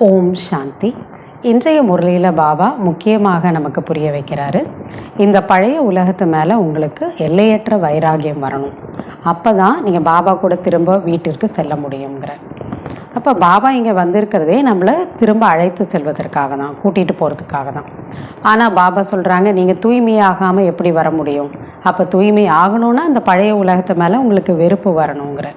ஓம் சாந்தி. இன்றைய முரளியில் பாபா முக்கியமாக நமக்கு புரிய வைக்கிறாரு, இந்த பழைய உலகத்து மேலே உங்களுக்கு எல்லையற்ற வைராகியம் வரணும். அப்போ தான் நீங்கள் பாபா கூட திரும்ப வீட்டிற்கு செல்ல முடியுங்கிற. அப்போ பாபா இங்கே வந்திருக்கிறதே நம்மளை திரும்ப அழைத்து செல்வதற்காக தான், கூட்டிகிட்டு போகிறதுக்காக தான். ஆனால் பாபா சொல்கிறாங்க, நீங்கள் தூய்மையாகாமல் எப்படி வர முடியும்? அப்போ தூய்மை ஆகணுன்னா இந்த பழைய உலகத்து மேலே உங்களுக்கு வெறுப்பு வரணுங்கிற.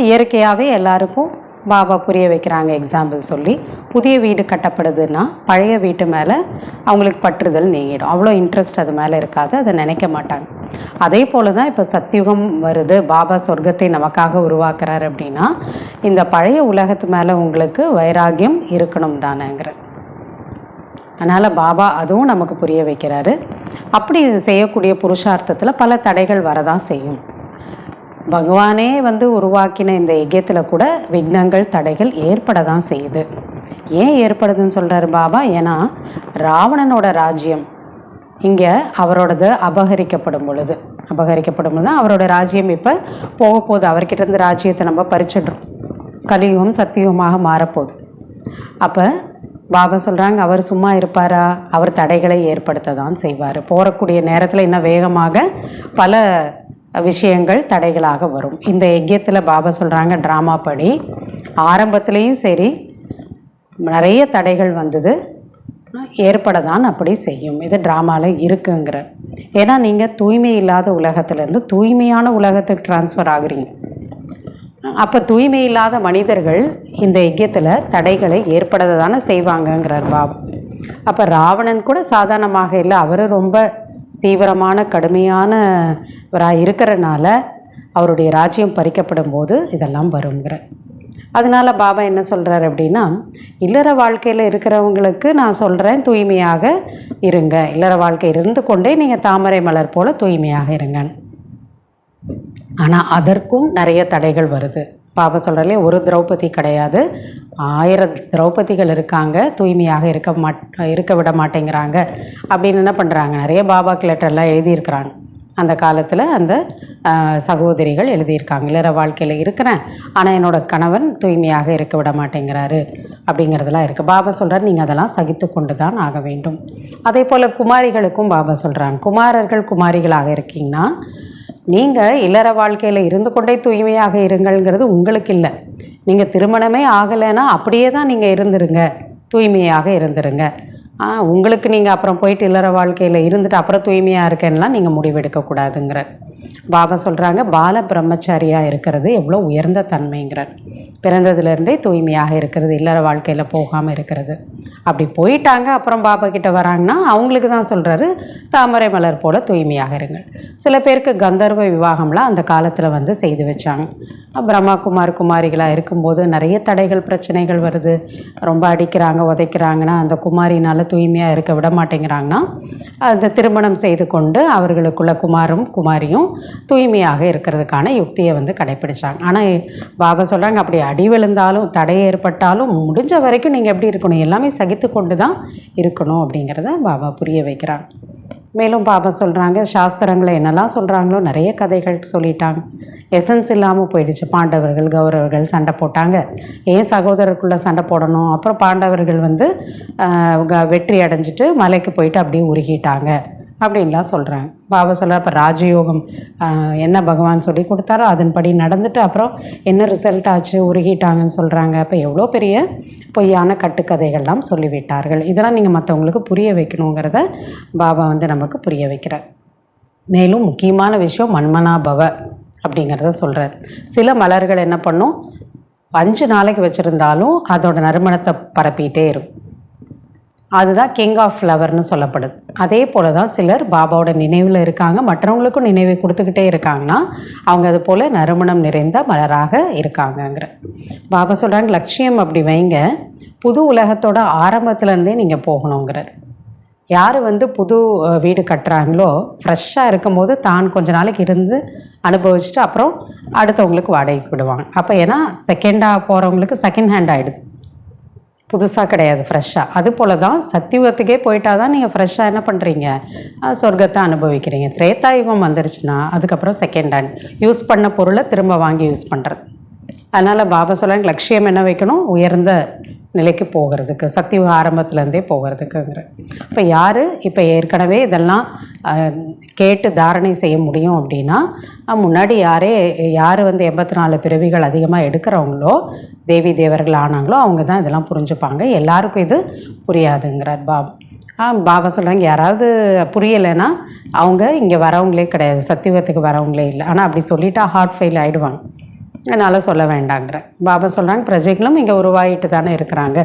இயற்கையாகவே எல்லாருக்கும் பாபா புரிய வைக்கிறாங்க எக்ஸாம்பிள் சொல்லி. புதிய வீடு கட்டப்படுதுன்னா பழைய வீட்டு மேலே அவங்களுக்கு பற்றுதல் நீங்கிடும். அவ்வளோ இன்ட்ரெஸ்ட் அது மேலே இருக்காது, அதை நினைக்க மாட்டாங்க. அதே போல் தான் இப்போ சத்யுகம் வருது, பாபா சொர்க்கத்தை நமக்காக உருவாக்குறாரு அப்படின்னா இந்த பழைய உலகத்து மேலே உங்களுக்கு வைராகியம் இருக்கணும் தானேங்கிற. அதனால் பாபா அதுவும் நமக்கு புரிய வைக்கிறாரு. அப்படி செய்யக்கூடிய புருஷார்த்தத்தில் பல தடைகள் வரதான் செய்யும். பகவானே உருவாக்கின இந்த யஜ்யத்தில் கூட விக்னங்கள் தடைகள் ஏற்பட தான் செய்யுது. ஏன் ஏற்படுதுன்னு சொல்கிறாரு பாபா? ஏன்னா ராவணனோட ராஜ்யம் இங்கே அவரோடது அபகரிக்கப்படும் பொழுது தான் அவரோட ராஜ்யம் இப்போ போக போகுது. அவர்கிட்ட இருந்து ராஜ்யத்தை நம்ம பறிச்சிடுறோம். கலியுகம் சத்தியுகமாக மாறப்போகுது. அப்போ பாபா சொல்கிறாங்க, அவர் சும்மா இருப்பாரா? அவர் தடைகளை ஏற்படுத்த தான் செய்வார். போகக்கூடிய நேரத்தில் இன்னும் வேகமாக பல விஷயங்கள் தடைகளாக வரும். இந்த யஜ்யத்தில் பாபா சொல்கிறாங்க, ட்ராமா படி ஆரம்பத்துலேயும் சரி நிறைய தடைகள் ஏற்பட தான் அப்படி செய்யும். இது ட்ராமாவில் இருக்குங்கிற. ஏன்னா நீங்கள் தூய்மை இல்லாத உலகத்துலேருந்து தூய்மையான உலகத்துக்கு டிரான்ஸ்ஃபர் ஆகுறீங்க. அப்போ தூய்மை இல்லாத மனிதர்கள் இந்த யஜ்யத்தில் தடைகளை ஏற்பட தானே செய்வாங்கங்கிறார் பாபா. அப்போ ராவணன் கூட சாதாரணமாக இல்லை, அவர் ரொம்ப தீவிரமான கடுமையானவராக இருக்கிறனால அவருடைய ராஜ்யம் பறிக்கப்படும் போது இதெல்லாம் வருங்கிற. அதனால் பாபா என்ன சொல்கிறார் அப்படின்னா, இல்லற வாழ்க்கையில் இருக்கிறவங்களுக்கு நான் சொல்கிறேன், தூய்மையாக இருங்க. இல்லற வாழ்க்கை இருந்து கொண்டே நீங்கள் தாமரை மலர் போல் தூய்மையாக இருங்க. ஆனால் அதற்கும் நிறைய தடைகள் வருது. பாபா சொல்கிறாலே, ஒரு திரௌபதி கிடையாது, 1000 திரௌபதிகள் இருக்காங்க, தூய்மையாக இருக்க விட மாட்டேங்கிறாங்க அப்படின்னு என்ன பண்ணுறாங்க, நிறைய பாபாக்கு லெட்டர்லாம் எழுதியிருக்கிறாங்க. அந்த காலத்தில் அந்த சகோதரிகள் எழுதியிருக்காங்க, இல்லற வாழ்க்கையில் இருக்கிறேன் ஆனால் என்னோடய கணவன் தூய்மையாக இருக்க விட மாட்டேங்கிறாரு அப்படிங்கிறதெல்லாம் இருக்குது. பாபா சொல்கிறார், நீங்கள் அதெல்லாம் சகித்து கொண்டு தான் ஆக வேண்டும். அதே போல் குமாரிகளுக்கும் பாபா சொல்கிறாங்க, குமாரர்கள் குமாரிகளாக இருக்கீங்கன்னா நீங்கள் இல்லற வாழ்க்கையில் இருந்து கொண்டே தூய்மையாக இருங்கள்ங்கிறது உங்களுக்கு இல்லை. நீங்கள் திருமணமே ஆகலைன்னா அப்படியே தான் நீங்கள் இருந்துருங்க, தூய்மையாக இருந்துருங்க. உங்களுக்கு நீங்கள் அப்புறம் போயிட்டு இல்லற வாழ்க்கையில் இருந்துட்டு அப்புறம் தூய்மையாக இருக்கேன்னெலாம் நீங்கள் முடிவெடுக்கக்கூடாதுங்கிற. பாபா சொல்கிறாங்க, பால பிரம்மச்சாரியாக இருக்கிறது எவ்வளோ உயர்ந்த தன்மைங்கிறார். பிறந்ததுலேருந்தே தூய்மையாக இருக்கிறது, இல்லற வாழ்க்கையில் போகாமல் இருக்கிறது. அப்படி போயிட்டாங்க அப்புறம் பாபா கிட்ட வராங்கன்னா அவங்களுக்கு தான் சொல்கிறாரு, தாமரை மலர் போல் தூய்மையாக இருங்கள். சில பேருக்கு கந்தர்வ விவாகம்லாம் அந்த காலத்தில் செய்து வச்சாங்க. பிரம்மா குமாரிகளாக இருக்கும்போது நிறைய தடைகள் பிரச்சனைகள் வருது. ரொம்ப அடிக்கிறாங்க உதைக்கிறாங்கன்னா அந்த குமாரினால் தூய்மையாக இருக்க விட மாட்டேங்கிறாங்கன்னா அந்த திருமணம் செய்து கொண்டு அவர்களுக்குள்ள குமாரும் குமாரியும் தூய்மையாக இருக்கிறதுக்கான யுக்தியை கடைப்பிடிச்சாங்க. ஆனால் பாபா சொல்கிறாங்க, அப்படி அடி விழுந்தாலும் தடை ஏற்பட்டாலும் முடிஞ்ச வரைக்கும் நீங்கள் எப்படி இருக்கணும், எல்லாமே சகித்து கொண்டு தான் இருக்கணும் அப்படிங்கிறத பாபா புரிய வைக்கிறாங்க. மேலும் பாபா சொல்கிறாங்க, சாஸ்திரங்களை என்னெல்லாம் சொல்கிறாங்களோ நிறைய கதைகள் சொல்லிட்டாங்க. எசன்ஸ் இல்லாமல் போயிடுச்சு. பாண்டவர்கள் கௌரவர்கள் சண்டை போட்டாங்க, ஏன் சகோதரருக்குள்ளே சண்டை போடணும்? அப்புறம் பாண்டவர்கள் வெற்றி அடைஞ்சிட்டு மலைக்கு போயிட்டு அப்படியே உருகிட்டாங்க அப்படின்லாம் சொல்கிறாங்க. பாபா சொல்கிறார், அப்போ ராஜயோகம் என்ன பகவான் சொல்லி கொடுத்தாரோ அதன்படி நடந்துட்டு அப்புறம் என்ன ரிசல்ட் ஆச்சு, உருகிட்டாங்கன்னு சொல்கிறாங்க. அப்போ எவ்வளோ பெரிய பொய்யான கட்டுக்கதைகள்லாம் சொல்லிவிட்டார்கள். இதெல்லாம் நீங்கள் மற்றவங்களுக்கு புரிய வைக்கணுங்கிறத பாபா நமக்கு புரிய வைக்கிறார். மேலும் முக்கியமான விஷயம் மன்மனாபவ அப்படிங்கிறத சொல்கிறார். சில மலர்கள் என்ன பண்ணும், 5 நாளைக்கு வச்சுருந்தாலும் அதோட நறுமணத்தை பரப்பிகிட்டே இருக்கும். அதுதான் கிங் ஆஃப் ஃப்ளவர்னு சொல்லப்படுது. அதே போல் தான் சிலர் பாபாவோட நினைவில் இருக்காங்க, மற்றவங்களுக்கும் நினைவை கொடுத்துக்கிட்டே இருக்காங்கன்னா அவங்க அது போல் நறுமணம் நிறைந்த மலராக இருக்காங்கங்கிற. பாபா சொல்கிறாங்க, லட்சியம் அப்படி வைங்க, புது உலகத்தோட ஆரம்பத்துலேருந்தே நீங்கள் போகணுங்கிறார். யார் புது வீடு கட்டுறாங்களோ ஃப்ரெஷ்ஷாக இருக்கும்போது தான் கொஞ்ச நாளைக்கு இருந்து அனுபவிச்சுட்டு அப்புறம் அடுத்தவங்களுக்கு வாடகைக்கு விடுவாங்க. அப்போ ஏன்னா செகண்டாக போகிறவங்களுக்கு செகண்ட் ஹேண்ட் ஆகிடுது, புதுசாக கிடையாது, ஃப்ரெஷ்ஷாக. அது போல் தான் சத்தியுகத்துக்கே போயிட்டால் தான் நீங்கள் ஃப்ரெஷ்ஷாக என்ன பண்ணுறீங்க, சொர்க்கத்தை அனுபவிக்கிறீங்க. திரேதாயுகம் வந்துருச்சுன்னா அதுக்கப்புறம் செகண்ட் ஹேண்ட் யூஸ் பண்ண பொருளை திரும்ப வாங்கி யூஸ் பண்ணுறது. அதனால் பாபா சொல்கிறாங்க, லட்சியம் என்ன வைக்கணும், உயர்ந்த நிலைக்கு போகிறதுக்கு, சத்தியுக ஆரம்பத்துலேருந்தே போகிறதுக்குங்கிற. இப்போ யார் இப்போ ஏற்கனவே இதெல்லாம் கேட்டு தாரணை செய்ய முடியும் அப்படின்னா, முன்னாடி யார் வந்து 84 பிறவிகள் அதிகமாக எடுக்கிறவங்களோ, தேவி தேவர்கள் ஆனாங்களோ அவங்க தான் இதெல்லாம் புரிஞ்சுப்பாங்க. எல்லாருக்கும் இது புரியாதுங்கிறார் பாபா சொல்கிறாங்க, யாராவது புரியலைன்னா அவங்க இங்கே வரவங்களே கிடையாது, சத்தியுகத்துக்கு வரவங்களே இல்லை. ஆனால் அப்படி சொல்லிட்டா ஹார்ட் ஃபெயில் ஆகிடுவாங்க, அதனால் சொல்ல வேண்டாங்கிற. பாபா சொல்கிறாங்க, பிரஜைகளும் இங்கே உருவாகிட்டு தானே இருக்கிறாங்க,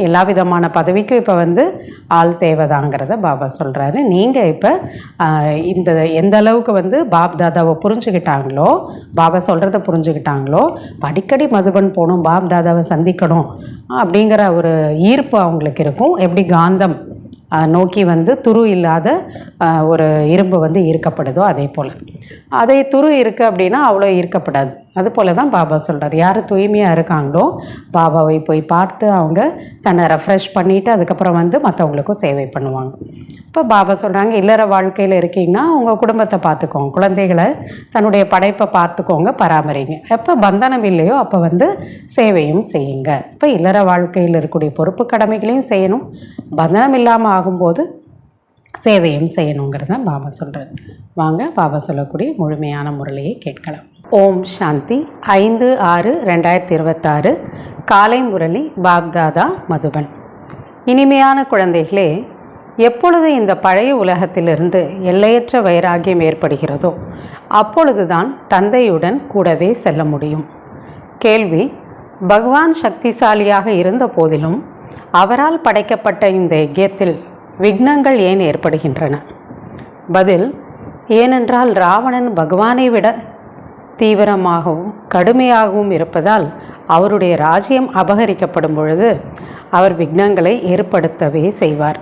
எல்லா விதமான பதவிக்கும் இப்போ வந்து ஆள் தேவைதாங்கிறத பாபா சொல்கிறாரு. நீங்கள் இப்போ எந்த அளவுக்கு வந்து பாப் தாதாவை புரிஞ்சுக்கிட்டாங்களோ, பாபா சொல்கிறத புரிஞ்சுக்கிட்டாங்களோ, அடிக்கடி மதுபன் போகணும், பாப் தாதாவை சந்திக்கணும் அப்படிங்கிற ஒரு ஈர்ப்பு அவங்களுக்கு இருக்கும். எப்படி காந்தம் நோக்கி வந்து துரு இல்லாத ஒரு இரும்பு வந்து ஈர்க்கப்படுதோ அதே போல், அதே துரு இருக்குது அப்படின்னா அவ்வளோ ஈர்க்கப்படாது. அது போல் தான் பாபா சொல்கிறார், யார் தூய்மையாக இருக்காங்களோ பாபாவை போய் பார்த்து அவங்க தன்னை ரெஃப்ரெஷ் பண்ணிவிட்டு அதுக்கப்புறம் வந்து மற்றவங்களுக்கும் சேவை பண்ணுவாங்க. இப்போ பாபா சொல்கிறாங்க, இல்லற வாழ்க்கையில் இருக்கீங்கன்னா உங்கள் குடும்பத்தை பார்த்துக்கோங்க, குழந்தைகளை தன்னுடைய படைப்பை பார்த்துக்கோங்க, பராமரிங்க. எப்போ பந்தனம் இல்லையோ அப்போ வந்து சேவையும் செய்யுங்க. இப்போ இல்லற வாழ்க்கையில் இருக்கக்கூடிய பொறுப்பு கடமைகளையும் செய்யணும், பந்தனம் இல்லாமல் ஆகும்போது சேவையும் செய்யணுங்கிறத பாபா சொல்கிறார். வாங்க பாபா சொல்லக்கூடிய முழுமையான முரளியை கேட்கலாம். ஓம் சாந்தி. 5/6/2026 காலை முரளி பாப்தாதா மதுபன். இனிமையான குழந்தைகளே, எப்பொழுது இந்த பழைய உலகத்திலிருந்து எல்லையற்ற வைராகியம் ஏற்படுகிறதோ அப்பொழுதுதான் தந்தையுடன் கூடவே செல்ல முடியும். கேள்வி: பகவான் சக்திசாலியாக இருந்த போதிலும் அவரால் படைக்கப்பட்ட இந்த யஜ்யத்தில் விக்னங்கள் ஏன் ஏற்படுகின்றன? பதில்: ஏனென்றால் ராவணன் பகவானை விட தீவிரமாகவும் கடுமையாகவும் இருப்பதால் அவருடைய ராஜ்யம் அபகரிக்கப்படும் பொழுது அவர் விக்னங்களை ஏற்படுத்தவே செய்வார்.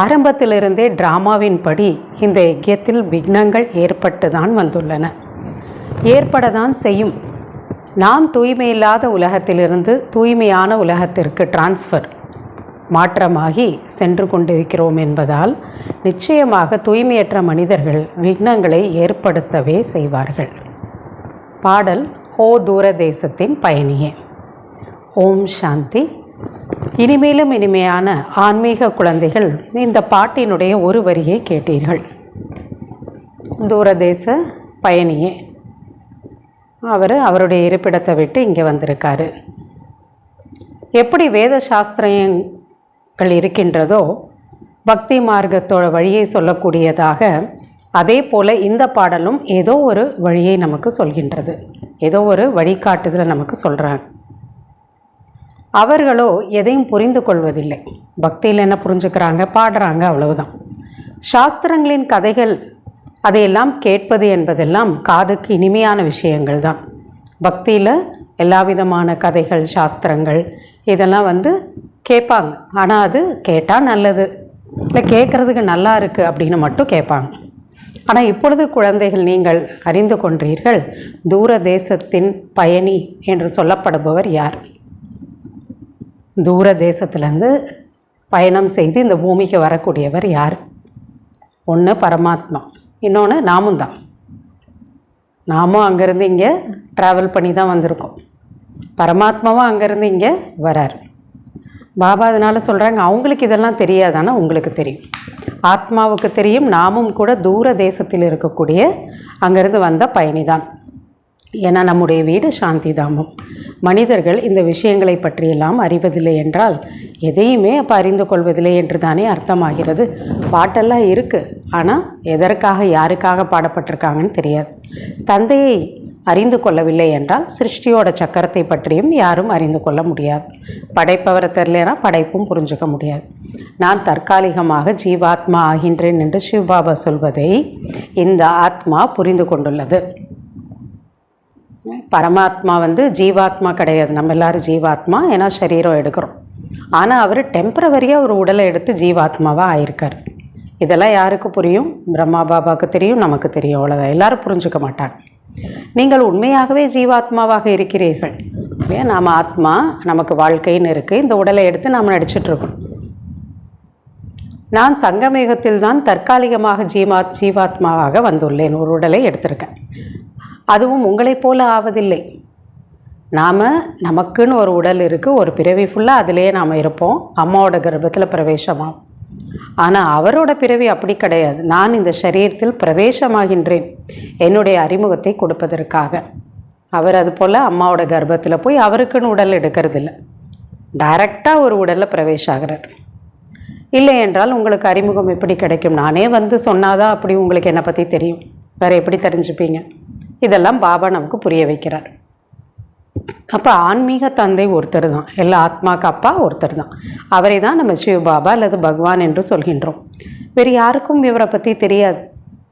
ஆரம்பத்திலிருந்தே டிராமாவின் படி இந்த யஜ்யத்தில் விக்னங்கள் ஏற்பட்டு தான் வந்துள்ளன, ஏற்படத்தான் செய்யும். நாம் தூய்மையில்லாத உலகத்திலிருந்து தூய்மையான உலகத்திற்கு மாற்றமாகி சென்று கொண்டிருக்கிறோம் என்பதால் நிச்சயமாக தூய்மையற்ற மனிதர்கள் விக்னங்களை ஏற்படுத்தவே செய்வார்கள். பாடல்: ஓ தூரதேசத்தின் பயணியே. ஓம் சாந்தி. இனிமேலும் இனிமையான ஆன்மீக குழந்தைகள், இந்த பாட்டினுடைய ஒரு வரியை கேட்டீர்கள். தூரதேச பயணியே, அவருடைய இருப்பிடத்தை விட்டு இங்கே வந்திருக்காரு. எப்படி வேத சாஸ்திரங்கள் இருக்கின்றதோ பக்தி மார்க்கத்தோட வழியை சொல்லக்கூடியதாக, அதே போல் இந்த பாடலும் ஏதோ ஒரு வழியை நமக்கு சொல்கின்றது, ஏதோ ஒரு வழிகாட்டுதலை நமக்கு சொல்கிறாங்க. அவர்களோ எதையும் புரிந்து கொள்வதில்லை. பக்தியில் என்ன புரிஞ்சுக்கிறாங்க? பாடுறாங்க, அவ்வளவுதான். சாஸ்திரங்களின் கதைகள் அதையெல்லாம் கேட்பது என்பதெல்லாம் காதுக்கு இனிமையான விஷயங்கள் தான். பக்தியில் எல்லா விதமான கதைகள், சாஸ்திரங்கள் இதெல்லாம் வந்து கேட்பாங்க. ஆனால் அது கேட்டால் நல்லது, இல்லை கேட்குறதுக்கு நல்லா இருக்குது அப்படின்னு மட்டும் கேட்பாங்க. ஆனால் இப்பொழுது குழந்தைகள், நீங்கள் அறிந்து கொண்டீர்கள், தூர தேசத்தின் பயணி என்று சொல்லப்படுபவர் யார்? தூர தேசத்துலேருந்து பயணம் செய்து இந்த பூமிக்கு வரக்கூடியவர் யார்? ஒன்று பரமாத்மா, இன்னொன்று நாமும் தான். நாமும் அங்கேருந்து இங்கே ட்ராவல் பண்ணி தான் வந்திருக்கோம். பரமாத்மாவும் அங்கேருந்து இங்கே வரார். பாபா அதனால் சொல்கிறாங்க, அவங்களுக்கு இதெல்லாம் தெரியாதானா உங்களுக்கு தெரியும், ஆத்மாவுக்கு தெரியும். நாமும் கூட தூர தேசத்தில் இருக்கக்கூடிய அங்கேருந்து வந்த பயணி தான். ஏன்னா நம்முடைய வீடு சாந்தி தாமம். மனிதர்கள் இந்த விஷயங்களை பற்றியெல்லாம் அறிவதில்லை என்றால் எதையுமே அப்போ அறிந்து கொள்வதில்லை என்று தானே அர்த்தமாகிறது. பாட்டெல்லாம் இருக்குது, ஆனால் எதற்காக யாருக்காக பாடப்பட்டிருக்காங்கன்னு தெரியாது. தந்தையை அறிந்து கொள்ளவில்லை என்றால் சிருஷ்டியோட சக்கரத்தை பற்றியும் யாரும் அறிந்து கொள்ள முடியாது. படைப்பவரை தெரியலனா படைப்பும் புரிஞ்சுக்க முடியாது. நான் தற்காலிகமாக ஜீவாத்மா ஆகின்றேன் என்று சிவபாபா சொல்வதை இந்த ஆத்மா புரிந்து கொண்டுள்ளது. பரமாத்மா வந்து ஜீவாத்மா கிடையாது. நம்ம எல்லோரும் ஜீவாத்மா, ஏன்னா சரீரம் எடுக்கிறோம். ஆனால் அவர் டெம்பரவரியாக ஒரு உடலை எடுத்து ஜீவாத்மாவாக ஆயிருக்கார். இதெல்லாம் யாருக்கு புரியும்? பிரம்மா பாபாவுக்கு தெரியும், நமக்கு தெரியும், அவ்வளோதான். எல்லோரும் புரிஞ்சுக்க மாட்டாங்க. நீங்கள் உண்மையாகவே ஜீவாத்மாவாக இருக்கிறீர்கள். ஏன் நாம் ஆத்மா, நமக்கு வாழ்க்கைன்னு இருக்குது, இந்த உடலை எடுத்து நாம் நடிச்சிட்ருக்கோம். நான் சங்கமேகத்தில் தான் தற்காலிகமாக ஜீவாத்மாவாக வந்துள்ளேன், ஒரு உடலை எடுத்திருக்கேன். அதுவும் உங்களைப் போல ஆவதில்லை. நாம் நமக்குன்னு ஒரு உடல் இருக்குது, ஒரு பிறவி ஃபுல்லாக அதிலேயே நாம் இருப்போம், அம்மாவோட கர்ப்பத்தில் பிரவேசமாகும். ஆனால் அவரோட பிறவி அப்படி கிடையாது. நான் இந்த சரீரத்தில் பிரவேசமாகின்றேன் என்னுடைய அறிமுகத்தை கொடுப்பதற்காக. அவர் அது போல் அம்மாவோட கர்ப்பத்தில் போய் அவருக்குன்னு உடல் எடுக்கிறதில்ல, டைரெக்டாக ஒரு உடலில் பிரவேசம் ஆகிறார். இல்லை என்றால் உங்களுக்கு அறிமுகம் எப்படி கிடைக்கும்? நானே வந்து சொன்னாதான் அப்படி உங்களுக்கு என்னை பற்றி தெரியும், வேறு எப்படி தெரிஞ்சுப்பீங்க? இதெல்லாம் பாபா நமக்கு புரிய வைக்கிறார். அப்போ ஆன்மீக தந்தை ஒருத்தர் தான், எல்லா ஆத்மாக்கு அப்பா ஒருத்தர் தான். அவரை தான் நம்ம சிவபாபா அல்லது பகவான் என்று சொல்கின்றோம். வேறு யாருக்கும் இவரை பற்றி தெரியாது.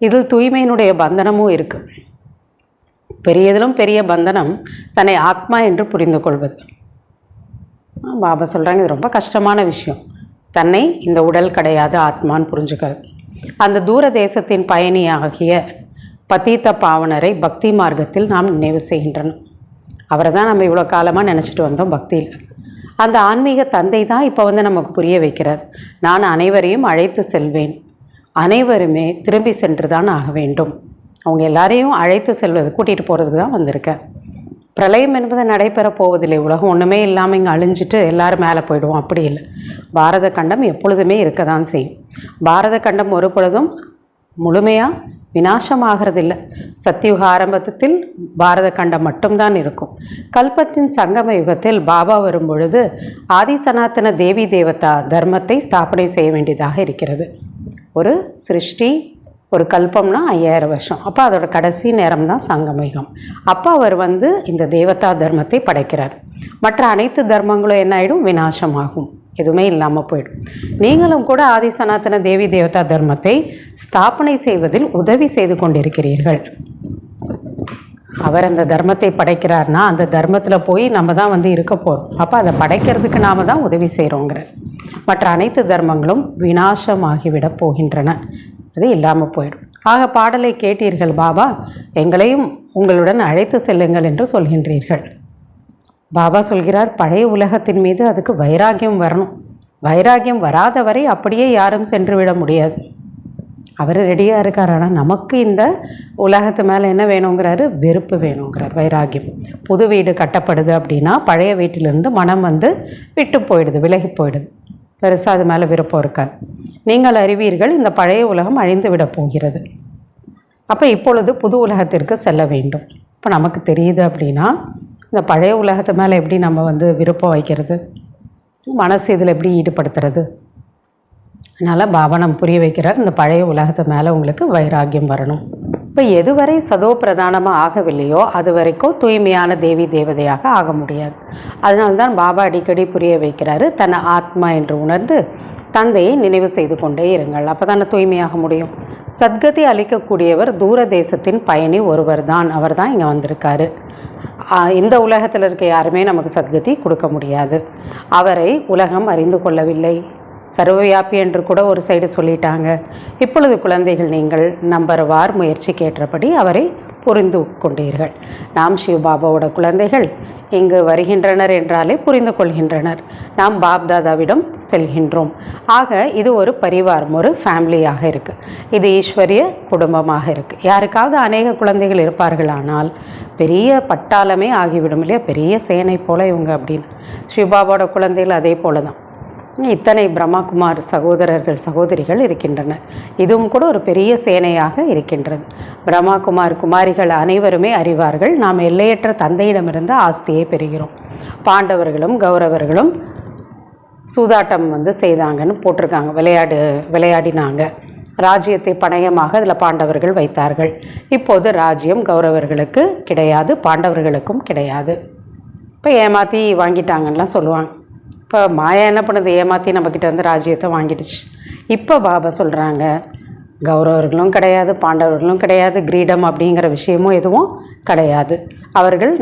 இதில் தூய்மையினுடைய பந்தனமும் இருக்குது. பெரியதிலும் பெரிய பந்தனம் தன்னை ஆத்மா என்று புரிந்து கொள்வது. பாபா சொல்கிறாங்க, இது ரொம்ப கஷ்டமான விஷயம். தன்னை இந்த உடல் கிடையாது, ஆத்மான்னு புரிஞ்சுக்கிறது. அந்த தூர தேசத்தின் பயணியாகிய பதீத்த பாவனரை பக்தி மார்க்கத்தில் நாம் நினைவு செய்கின்றனர். அவரை தான் நம்ம இவ்வளோ காலமாக நினச்சிட்டு வந்தோம் பக்தியில். அந்த ஆன்மீக தந்தை தான் இப்போ வந்து நமக்கு புரிய வைக்கிறார். நான் அனைவரையும் அழைத்து செல்வேன், அனைவருமே திரும்பி சென்று தான் ஆக வேண்டும். அவங்க எல்லாரையும் அழைத்து செல்வது, கூட்டிகிட்டு போகிறதுக்கு தான் வந்திருக்கேன். பிரளயம் என்பது நடைபெற போவதில்லை. உலகம் ஒன்றுமே இல்லாமல் இங்கே அழிஞ்சிட்டு எல்லோரும் மேலே போயிடுவோம், அப்படி இல்லை. பாரத கண்டம் எப்பொழுதுமே இருக்க தான் செய்யும். பாரத கண்டம் ஒரு பொழுதும் முழுமையாக விநாசமாகிறதில்லை. சத்தியுக ஆரம்பத்தில் பாரத கண்டம் மட்டும்தான் இருக்கும். கல்பத்தின் சங்கம யுகத்தில் பாபா வரும் பொழுது ஆதி சனாத்தன தேவி தேவதா தர்மத்தை ஸ்தாபனை செய்ய வேண்டியதாக இருக்கிறது. ஒரு சிருஷ்டி, ஒரு கல்பம்னா 5000 வருஷம். அப்போ அதோட கடைசி நேரம் தான் சங்கமயுகம். அப்போ அவர் வந்து இந்த தேவதா தர்மத்தை படைக்கிறார். மற்ற அனைத்து தர்மங்களும் என்ன ஆகிடும்? விநாசமாகும், எதுவுமே இல்லாமல் போயிடும். நீங்களும் கூட ஆதி சனாத்தன தேவி தேவதா தர்மத்தை ஸ்தாபனை செய்வதில் உதவி செய்து கொண்டிருக்கிறீர்கள். அவர் அந்த தர்மத்தை படைக்கிறார்னா அந்த தர்மத்தில் போய் நம்ம தான் வந்து இருக்க போகிறோம். அப்போ அதை படைக்கிறதுக்கு நாம் தான் உதவி செய்கிறோங்கிற. மற்ற அனைத்து தர்மங்களும் விநாசமாகிவிட போகின்றன, அது இல்லாமல் போயிடும். ஆக பாடலை கேட்டீர்கள், பாபா எங்களையும் உங்களுடன் அழைத்து செல்லுங்கள் என்று சொல்கின்றீர்கள். பாபா சொல்கிறார், பழைய உலகத்தின் மீது அதுக்கு வைராக்கியம் வரணும். வைராக்கியம் வராத வரை அப்படியே யாரும் சென்று விட முடியாது. அவர் ரெடியாக இருக்கார். ஆனால் நமக்கு இந்த உலகத்து மேலே என்ன வேணுங்கிறாரு? வெறுப்பு வேணுங்கிறார், வைராக்கியம். புது வீடு கட்டப்படுது அப்படின்னா பழைய வீட்டிலிருந்து மனம் வந்து விட்டு போயிடுது, விலகி போயிடுது. பெருசாக அது மேலே விருப்பம் இருக்காது. நீங்கள் அறிவீர்கள், இந்த பழைய உலகம் அழிந்து விட போகிறது. அப்போ இப்பொழுது புது உலகத்திற்கு செல்ல வேண்டும். இப்போ நமக்கு தெரியுது அப்படின்னா இந்த பழைய உலகத்து மேலே எப்படி நம்ம வந்து விருப்பம் வைக்கிறது, மனசு இதில் எப்படி ஈடுபடுத்துறது? அதனால் பாபா நம்ம புரிய வைக்கிறார், இந்த பழைய உலகத்து மேலே உங்களுக்கு வைராக்கியம் வரணும். இப்போ எதுவரை சதோ பிரதானமாக ஆகவில்லையோ அது வரைக்கும் தூய்மையான தேவி தேவதையாக ஆக முடியாது. அதனால்தான் பாபா அடிக்கடி புரிய வைக்கிறாரு, தன்னை ஆத்மா என்று உணர்ந்து தந்தையை நினைவு செய்து கொண்டே இருங்கள், அப்போ தானே தூய்மையாக முடியும். சத்கதி அளிக்கக்கூடியவர் தூர தேசத்தின் பயணி ஒருவர் தான், அவர் தான் இங்கே வந்திருக்காரு. இந்த உலகத்தில் இருக்க யாருமே நமக்கு சத்கதி கொடுக்க முடியாது. அவரை உலகம் அறிந்து கொள்ளவில்லை. சர்வவியாபி என்று கூட ஒரு சைடு சொல்லிட்டாங்க. இப்பொழுது குழந்தைகள், நீங்கள் நம்பர்வார் முயற்சிக்கு ஏற்றபடி அவரை புரிந்து கொண்டீர்கள். நாம் சிவபாபாவோட குழந்தைகள் இங்கு வருகின்றனர் என்றாலே புரிந்து கொள்கின்றனர். நாம் பாப்தாதாவிடம் செல்கின்றோம். ஆக இது ஒரு பரிவாரம், ஒரு ஃபேமிலியாக இருக்குது. இது ஈஸ்வரிய குடும்பமாக இருக்குது. யாருக்காவது அநேக குழந்தைகள் இருப்பார்களானால் பெரிய பட்டாளமே ஆகிவிடும் இல்லையா, பெரிய சேனை போல இவங்க அப்படின்னு. சிவபாபாவோட குழந்தைகள் அதே போல தான். இத்தனை பிரம்மாகுமார் சகோதரர்கள் சகோதரிகள் இருக்கின்றனர். இதுவும் கூட ஒரு பெரிய சேனையாக இருக்கின்றது. பிரம்மாகுமார் குமாரிகள் அனைவருமே அறிவார்கள், நாம் எல்லையற்ற தந்தையிடமிருந்து ஆஸ்தியை பெறுகிறோம். பாண்டவர்களும் கௌரவர்களும் சூதாட்டம் வந்து செய்தாங்கன்னு போட்டிருக்காங்க, விளையாடினாங்க. ராஜ்யத்தை பணயமாக அதில் பாண்டவர்கள் வைத்தார்கள். இப்போது ராஜ்யம் கௌரவர்களுக்கு கிடையாது, பாண்டவர்களுக்கும் கிடையாது. இப்போ ஏமாற்றி வாங்கிட்டாங்கன்னெலாம் சொல்லுவாங்க. இப்போ மாயா என்ன பண்ணுது? ஏமாற்றி நம்மக்கிட்ட வந்து ராஜ்யத்தை வாங்கிடுச்சு. இப்போ பாபா சொல்கிறாங்க, கௌரவர்களும் கிடையாது, பாண்டவர்களும் கிடையாது, கிரீடம் அப்படிங்கிற விஷயமும் எதுவும் கிடையாது. அவர்கள்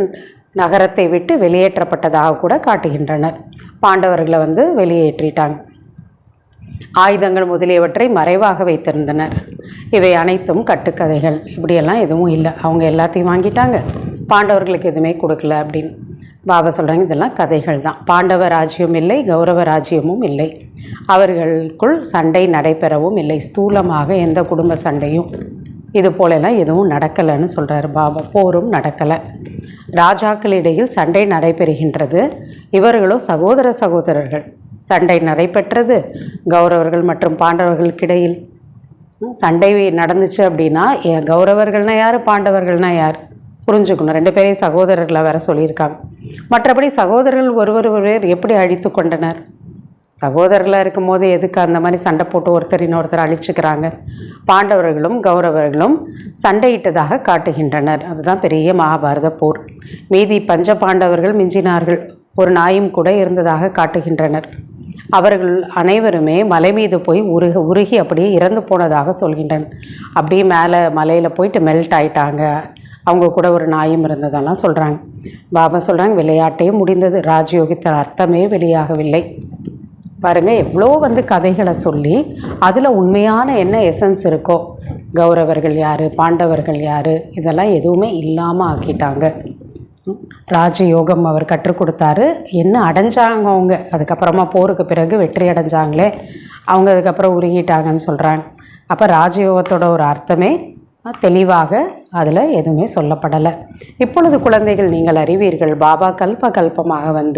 நகரத்தை விட்டு வெளியேற்றப்பட்டதாக கூட காட்டுகின்றனர். பாண்டவர்களை வந்து வெளியேற்றிட்டாங்க. ஆயுதங்கள் முதலியவற்றை மறைவாக வைத்திருந்தனர். இவை அனைத்தும் கட்டுக்கதைகள், இப்படியெல்லாம் எதுவும் இல்லை. அவங்க எல்லாத்தையும் வாங்கிட்டாங்க, பாண்டவர்களுக்கு எதுவுமே கொடுக்கல அப்படின்னு பாபா சொல்கிறாங்க. இதெல்லாம் கதைகள் தான். பாண்டவ ராஜ்யம் இல்லை, கௌரவ ராஜ்யமும் இல்லை. அவர்களுக்குள் சண்டை நடைபெறவும் இல்லை. ஸ்தூலமாக எந்த குடும்ப சண்டையும் இது போலெல்லாம் எதுவும் நடக்கலைன்னு சொல்கிறார் பாபா. போரும் நடக்கலை. ராஜாக்களிடையில் சண்டை நடைபெறுகின்றது. இவர்களோ சகோதர சகோதரர்கள். சண்டை நடைபெற்றது கௌரவர்கள் மற்றும் பாண்டவர்களுக்கிடையில். சண்டை நடந்துச்சு அப்படின்னா கௌரவர்கள்னா யார், பாண்டவர்கள்னா யார் புரிஞ்சுக்கணும். 2 பேரையும் சகோதரர்களை வேற சொல்லியிருக்காங்க. மற்றபடி சகோதரர்கள் ஒருவர் எப்படி அழித்து கொண்டனர்? சகோதரர்களாக இருக்கும்போது எதுக்கு அந்த மாதிரி சண்டை போட்டு ஒருத்தர் இன்னொருத்தர் அழிச்சுக்கிறாங்க? பாண்டவர்களும் கௌரவர்களும் சண்டையிட்டதாக காட்டுகின்றனர். அதுதான் பெரிய மகாபாரத போர். மீதி பஞ்ச பாண்டவர்கள் மிஞ்சினார்கள், ஒரு நாயும் கூட இருந்ததாக காட்டுகின்றனர். அவர்கள் அனைவருமே மலை மீது போய் உருகி அப்படியே இறந்து போனதாக சொல்கின்றனர். அப்படியே மேலே மலையில் போயிட்டு மெல்ட் ஆயிட்டாங்க. அவங்க கூட ஒரு நாயும் இருந்ததெல்லாம் சொல்கிறாங்க. பாபா சொல்கிறாங்க, விளையாட்டே முடிந்தது, ராஜயோகத்தின் அர்த்தமே வெளியாகவில்லை. பாருங்கள், எவ்வளோ கதைகளை சொல்லி அதில் உண்மையான என்ன எசன்ஸ் இருக்கோ, கௌரவர்கள் யார், பாண்டவர்கள் யார், இதெல்லாம் எதுவுமே இல்லாமல் ஆக்கிட்டாங்க. ராஜயோகம் அவர் கற்றுக் கொடுத்தாரு. என்ன அடைஞ்சாங்க அவங்க? அதுக்கப்புறமா போருக்கு பிறகு வெற்றி அடைஞ்சாங்களே, அவங்க அதுக்கப்புறம் உருகிட்டாங்கன்னு சொல்கிறாங்க. அப்போ ராஜயோகத்தோட ஒரு அர்த்தமே தெளிவாக அதில் எதுவுமே சொல்லப்படலை. இப்பொழுது குழந்தைகள், நீங்கள் அறிவீர்கள், பாபா கல்பமாக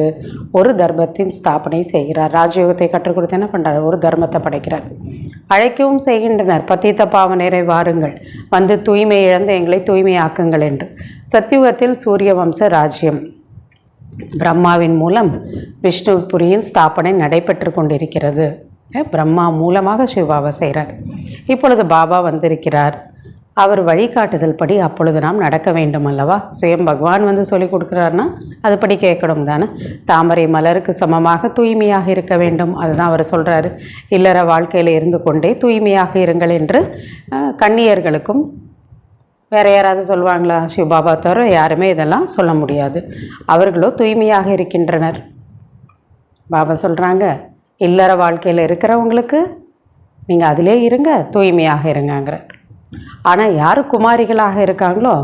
ஒரு தர்மத்தின் ஸ்தாபனை செய்கிறார். ராஜயோகத்தை கற்றுக் கொடுத்து என்ன பண்ணுறார்? ஒரு தர்மத்தை படைக்கிறார். அழைக்கவும் செய்கின்றனர், பத்தித்த பாவனரை வாருங்கள், தூய்மை இழந்த எங்களை தூய்மையாக்குங்கள் என்று. சத்தியுகத்தில் சூரிய வம்ச ராஜ்யம் பிரம்மாவின் மூலம் விஷ்ணுபுரியின் ஸ்தாபனை நடைபெற்று கொண்டிருக்கிறது. பிரம்மா மூலமாக சிவாவை செய்கிறார். இப்பொழுது பாபா வந்திருக்கிறார். அவர் வழிகாட்டுதல் படி அப்பொழுது நாம் நடக்க வேண்டும் அல்லவா? சுயம் பகவான் சொல்லிக் கொடுக்குறாருன்னா அதுபடி கேட்கணும் தானே. தாமரை மலருக்கு சமமாக தூய்மையாக இருக்க வேண்டும். அதுதான் அவர் சொல்கிறாரு. இல்லற வாழ்க்கையில் இருந்து கொண்டே தூய்மையாக இருங்கள் என்று கன்னியர்களுக்கும் வேறு யாராவது சொல்லுவாங்களா? சிவபாபா தவிர யாருமே இதெல்லாம் சொல்ல முடியாது. அவர்களோ தூய்மையாக இருக்கின்றனர். பாபா சொல்கிறாங்க, இல்லற வாழ்க்கையில் இருக்கிறவங்களுக்கு நீங்கள் அதிலே இருங்க, தூய்மையாக இருங்கங்கிற. ஆனால் யார் குமாரிகளாக இருக்காங்களோ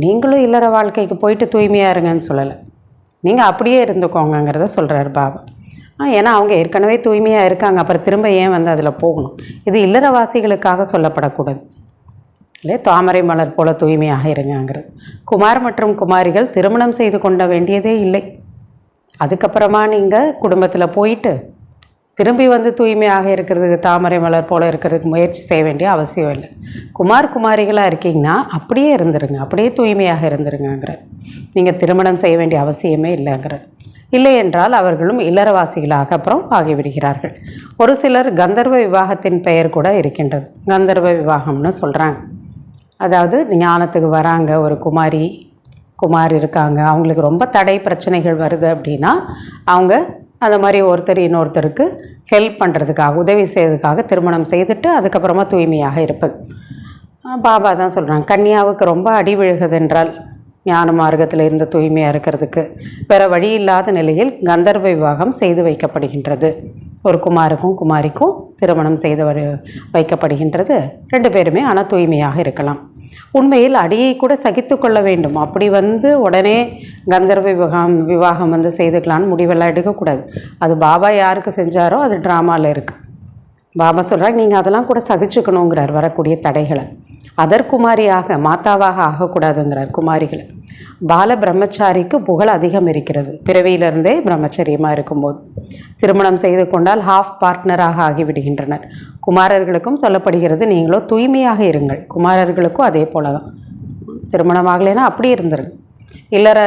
நீங்களும் இல்லற வாழ்க்கைக்கு போயிட்டு தூய்மையாக இருங்கன்னு சொல்லலை, நீங்கள் அப்படியே இருந்துக்கோங்கிறத சொல்கிறார் பாபா. ஏன்னா அவங்க ஏற்கனவே தூய்மையாக இருக்காங்க, அப்புறம் திரும்ப ஏன் அதில் போகணும்? இது இல்லறவாசிகளுக்காக சொல்லப்படக்கூடாது இல்லை. தாமரை மலர் போல தூய்மையாக இருங்கங்கிறது. குமார் மற்றும் குமாரிகள் திருமணம் செய்து கொள்ள வேண்டியதே இல்லை. அதுக்கப்புறமா நீங்கள் குடும்பத்தில் போயிட்டு திரும்பி தூய்மையாக இருக்கிறதுக்கு, தாமரை மலர் போல் இருக்கிறதுக்கு முயற்சி செய்ய வேண்டிய அவசியம் இல்லை. குமாரிகளாக இருக்கீங்கன்னா அப்படியே இருந்துருங்க, அப்படியே தூய்மையாக இருந்துருங்கிற. நீங்கள் திருமணம் செய்ய வேண்டிய அவசியமே இல்லைங்கிற. இல்லை என்றால் அவர்களும் இல்லறவாசிகளாக அப்புறம் ஆகிவிடுகிறார்கள். ஒரு சிலர் கந்தர்வ விவாகத்தின் பெயர் கூட இருக்கின்றது. கந்தர்வ விவாகம்னு சொல்கிறாங்க. அதாவது ஞானத்துக்கு வராங்க, ஒரு குமார் இருக்காங்க, அவங்களுக்கு ரொம்ப தடை பிரச்சனைகள் வருது அப்படின்னா அவங்க அந்த மாதிரி ஒருத்தர் இன்னொருத்தருக்கு ஹெல்ப் பண்ணுறதுக்காக, உதவி செய்யறதுக்காக திருமணம் செய்துட்டு அதுக்கப்புறமா தூய்மையாக இருப்பது. பாபா தான் சொல்கிறாங்க, கன்னியாவுக்கு ரொம்ப அடி விழுகுதென்றால் ஞான மார்க்கத்தில் இருந்து தூய்மையாக இருக்கிறதுக்கு வேறு வழி இல்லாத நிலையில் கந்தர்வ விவாகம் செய்து வைக்கப்படுகின்றது. ஒரு குமாருக்கும் குமாரிக்கும் திருமணம் செய்து வைக்கப்படுகின்றது. 2 பேருமே ஆனால் தூய்மையாக இருக்கலாம். உண்மையில் அடியை கூட சகித்து கொள்ள வேண்டும். அப்படி உடனே கந்தர்வ விவாகம் செய்துக்கலான்னு முடிவெல்லாம் எடுக்கக்கூடாது. அது பாபா யாருக்கு செஞ்சாரோ அது ட்ராமாவில் இருக்குது. பாபா சொல்கிறாங்க, நீங்கள் அதெல்லாம் கூட சகிச்சுக்கணுங்கிறார் வரக்கூடிய தடைகளை. அதற்குமாரியாக மாதாவாக ஆகக்கூடாதுங்கிறார் குமாரிகளை. பால பிரம்மச்சாரிக்கு புகழ் அதிகம் இருக்கிறது. பிறவியிலிருந்தே பிரம்மச்சரியமாக இருக்கும்போது திருமணம் செய்து கொண்டால் ஹாஃப் பார்ட்னராக ஆகிவிடுகின்றனர். குமாரர்களுக்கும் சொல்லப்படுகிறது, நீங்களோ தூய்மையாக இருங்கள். குமாரர்களுக்கும் அதே போல தான். திருமணம் ஆகலைன்னா அப்படி இருந்துருங்க. இல்லற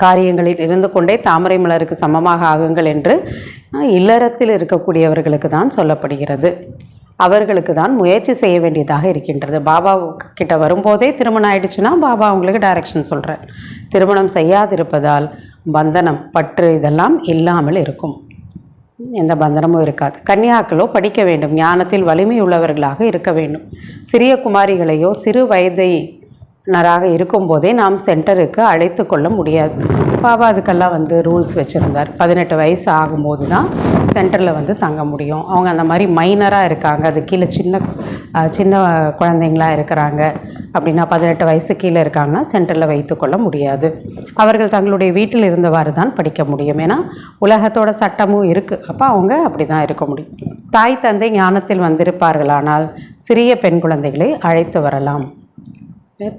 காரியங்களில் இருந்து கொண்டே தாமரை மலருக்கு சமமாக ஆகுங்கள் என்று இல்லறத்தில் இருக்கக்கூடியவர்களுக்கு தான் சொல்லப்படுகிறது. அவர்களுக்கு தான் முயற்சி செய்ய வேண்டியதாக இருக்கின்றது. பாபா கிட்ட வரும்போதே திருமணம் ஆயிடுச்சுன்னா பாபா அவங்களுக்கு டைரக்ஷன் சொல்கிறார். திருமணம் செய்யாதிருப்பதால் பந்தனம், பற்று இதெல்லாம் இல்லாமல் இருக்கும். எந்த பந்தனமும் இருக்காது. கன்னியாக்களோ படிக்க வேண்டும், ஞானத்தில் வலிமை உள்ளவர்களாக இருக்க வேண்டும். சிறிய குமாரிகளையோ சிறு வயதினராக இருக்கும்போதே நாம் சென்டருக்கு அழைத்து கொள்ள முடியாது. பாபா அதுக்கெல்லாம் ரூல்ஸ் வச்சுருந்தார். 18 வயசு ஆகும்போது தான் சென்டரில் தங்க முடியும். அவங்க அந்த மாதிரி மைனராக இருக்காங்க, அது கீழே சின்ன குழந்தைங்களாக இருக்கிறாங்க அப்படின்னா 18 வயசு கீழே இருக்காங்கன்னா சென்டரில் வைத்துக்கொள்ள முடியாது. அவர்கள் தங்களுடைய வீட்டில் இருந்தவாறு தான் படிக்க முடியும். ஏன்னா உலகத்தோட சட்டமும் இருக்குது. அப்போ அவங்க அப்படி தான் இருக்க முடியும். தாய் தந்தை ஞானத்தில் வந்திருப்பார்களானால் சிறிய பெண் குழந்தைகளை அழைத்து வரலாம்.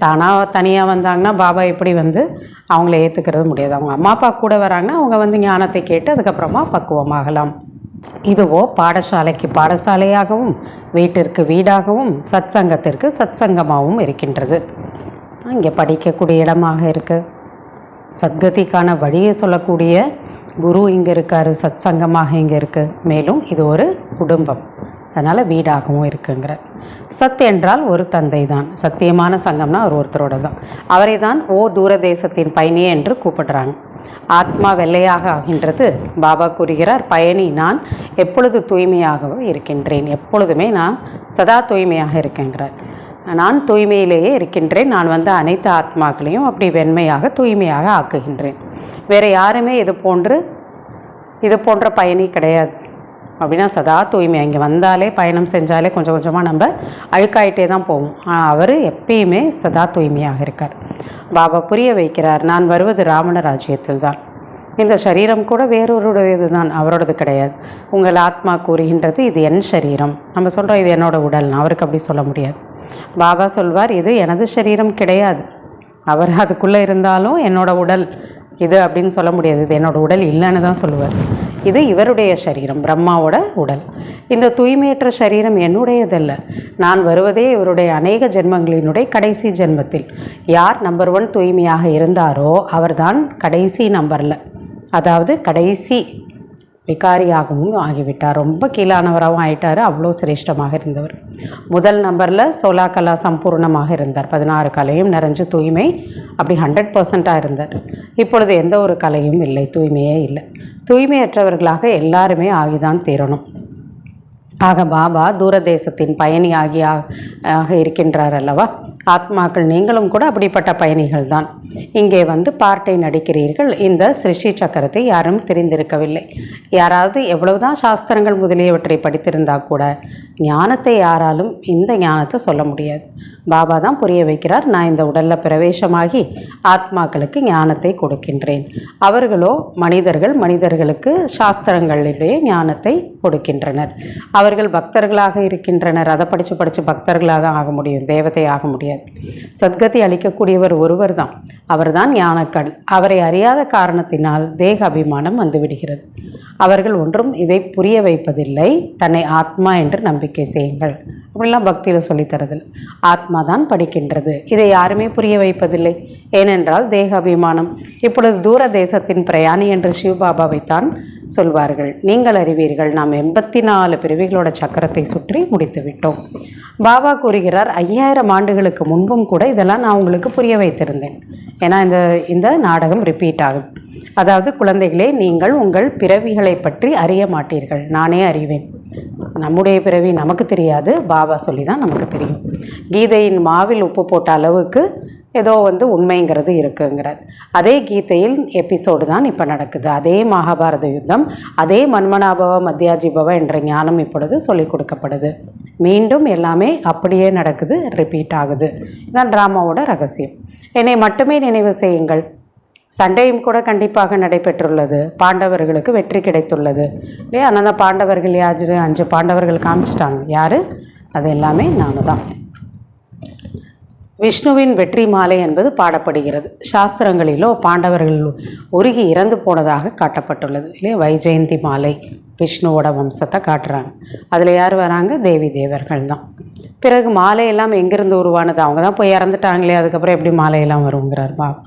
தானாக தனியாக வந்தாங்கன்னா பாபா எப்படி வந்து அவங்கள ஏற்றுக்கிறது முடியாது. அவங்க அம்மா அப்பா கூட வராங்கன்னா அவங்க வந்து ஞானத்தை கேட்டு அதுக்கப்புறமா பக்குவமாகலாம். இதுவோ பாடசாலைக்கு பாடசாலையாகவும் வீட்டிற்கு வீடாகவும் சத்சங்கத்திற்கு சத்சங்கமாகவும் இருக்கின்றது. இங்கே படிக்கக்கூடிய இடமாக இருக்குது. சத்கதிக்கான வழியை சொல்லக்கூடிய குரு இங்கே இருக்கார், சத்சங்கமாக இங்கே இருக்குது. மேலும் இது ஒரு குடும்பம், அதனால் வீடாகவும் இருக்குங்கிற. சத் என்றால் ஒரு தந்தை தான். சத்தியமான சங்கம்னா அவர் ஒருத்தரோட தான். அவரை தான் ஓ தூரதேசத்தின் பயணியே என்று கூப்பிடுறாங்க. ஆத்மா வெள்ளையாக ஆகின்றது. பாபா கூறுகிறார், பயணி நான் எப்பொழுது தூய்மையாகவும் இருக்கின்றேன், எப்பொழுதுமே நான் சதா தூய்மையாக இருக்கேங்கிறார். நான் தூய்மையிலேயே இருக்கின்றேன். நான் வந்து அனைத்து ஆத்மாக்களையும் அப்படி வெண்மையாக தூய்மையாக ஆக்குகின்றேன். வேறு யாருமே இது போன்ற பயணி கிடையாது. அப்படின்னா சதா தூய்மை. இங்கே வந்தாலே பயணம் செஞ்சாலே கொஞ்சம் கொஞ்சமாக நம்ம அழுக்காயிட்டே தான் போவோம். அவர் எப்பயுமே சதா தூய்மையாக இருக்கார். பாபா புரிய வைக்கிறார், நான் வருவது ராவண ராஜ்யத்தில் தான். இந்த சரீரம் கூட வேறொருடையது தான், அவரோடது கிடையாது. உங்கள் ஆத்மா கூறுகின்றது இது என் சரீரம். நம்ம சொல்கிறோம் இது என்னோட உடல். அவருக்கு அப்படி சொல்ல முடியாது. பாபா சொல்வார் இது எனது சரீரம் கிடையாது. அவர் அதுக்குள்ளே இருந்தாலும் என்னோட உடல் இது அப்படின்னு சொல்ல முடியாது. இது என்னோட உடல் இல்லைன்னு தான் சொல்லுவார். இது இவருடைய சரீரம், பிரம்மாவோட உடல். இந்த தூய்மையற்ற சரீரம் என்னுடையதல்ல. நான் வருவதே இவருடைய அநேக ஜென்மங்களினுடைய கடைசி ஜென்மத்தில். யார் நம்பர் 1 தூய்மையாக இருந்தாரோ அவர்தான் கடைசி நம்பரில், அதாவது கடைசி விகாரியாகவும் ஆகிவிட்டார். ரொம்ப கீழானவராகவும் ஆயிட்டார். அவ்வளோ சிரேஷ்டமாக இருந்தவர். முதல் நம்பரில் 16 கலா சம்பூர்ணமாக இருந்தார். 16 கலையும் நிறைஞ்சு தூய்மை அப்படி 100% இருந்தார். இப்பொழுது எந்த ஒரு கலையும் இல்லை, தூய்மையே இல்லை. தூய்மையற்றவர்களாக எல்லாருமே ஆகிதான் தீரணும். ஆக பாபா தூரதேசத்தின் பயணியாகி இருக்கின்றார் அல்லவா. ஆத்மாக்கள் நீங்களும் கூட அப்படிப்பட்ட பயணிகள் தான். இங்கே வந்து பார்ட்டை நடிக்கிறீர்கள். இந்த சிருஷ்டி சக்கரத்தை யாரும் தெரிந்திருக்கவில்லை. யாராவது எவ்வளவுதான் சாஸ்திரங்கள் முதலியவற்றை படித்திருந்தால் கூட ஞானத்தை யாராலும் இந்த ஞானத்தை சொல்ல முடியாது. பாபா தான் புரிய வைக்கிறார். நான் இந்த உடலில் பிரவேசமாகி ஆத்மாக்களுக்கு ஞானத்தை கொடுக்கின்றேன். அவர்களோ மனிதர்களுக்கு சாஸ்திரங்களுடைய ஞானத்தை கொடுக்கின்றனர். அவர்கள் பக்தர்களாக இருக்கின்றனர். அதை படித்து பக்தர்களாக தான் ஆக முடியும், தேவதை ஆக முடியாது. சத்கதி அளிக்கக்கூடியவர் ஒருவர் தான். அவர்தான் ஞானக்கடல். அவரை அறியாத காரணத்தினால் தேக அபிமானம் வந்துவிடுகிறது. அவர்கள் ஒன்றும் இதை புரிய வைப்பதில்லை. தன்னை ஆத்மா என்று நம்பிக்கை செய்யுங்கள் அப்படிலாம் பக்தியில் சொல்லித்தரதில்லை. ஆத்மா தான் படிக்கின்றது. இதை யாருமே புரிய வைப்பதில்லை. ஏனென்றால் தேக அபிமானம். இப்பொழுது தூர தேசத்தின் பிரயாணி என்று சிவபாபாவைத்தான் சொல்வார்கள். நீங்கள் அறிவீர்கள், நாம் 84 பிறவிகளோட சக்கரத்தை சுற்றி முடித்து விட்டோம். பாபா கூறுகிறார், 5000 ஆண்டுகளுக்கு முன்பும் கூட இதெல்லாம் நான் உங்களுக்கு புரிய வைத்திருந்தேன். ஏன்னா இந்த நாடகம் ரிப்பீட் ஆகும். அதாவது குழந்தைகளே, நீங்கள் உங்கள் பிறவிகளை பற்றி அறிய மாட்டீர்கள், நானே அறிவேன். நம்முடைய பிறவி நமக்கு தெரியாது, பாபா சொல்லி தான் நமக்கு தெரியும். கீதையின் மாவில் உப்பு போட்ட அளவுக்கு ஏதோ உண்மைங்கிறது இருக்குங்கிறார். அதே கீதையில் எபிசோடு தான் இப்போ நடக்குது. அதே மகாபாரத யுத்தம், அதே மன்மனாபவ மத்தியாஜிபவ என்ற ஞானம் இப்பொழுது சொல்லிக் கொடுக்கப்படுது. மீண்டும் எல்லாமே அப்படியே நடக்குது, ரிப்பீட் ஆகுது. இதுதான் ட்ராமாவோட ரகசியம். என்னை மட்டுமே நினைவு செய்யுங்கள். சண்டையும் கூட கண்டிப்பாக நடைபெற்றுள்ளது. பாண்டவர்களுக்கு வெற்றி கிடைத்துள்ளது இல்லையா? அந்த பாண்டவர்கள் யார்? 5 பாண்டவர்கள் காமிச்சிட்டாங்க. யார்? அது எல்லாமே நாம தான். விஷ்ணுவின் வெற்றி மாலை என்பது பாடப்படுகிறது. சாஸ்திரங்களிலோ பாண்டவர்கள் உருகி இறந்து போனதாக காட்டப்பட்டுள்ளது இல்லையா? வைஜெயந்தி மாலை விஷ்ணுவோட வம்சத்தை காட்டுறாங்க. அதில் யார் வராங்க? தேவி தேவர்கள் தான். பிறகு மாலையெல்லாம் எங்கிருந்து உருவானது? அவங்க தான் போய் இறந்துட்டாங்களே, அதுக்கப்புறம் எப்படி மாலையெல்லாம் வருங்கிறார் பாபா.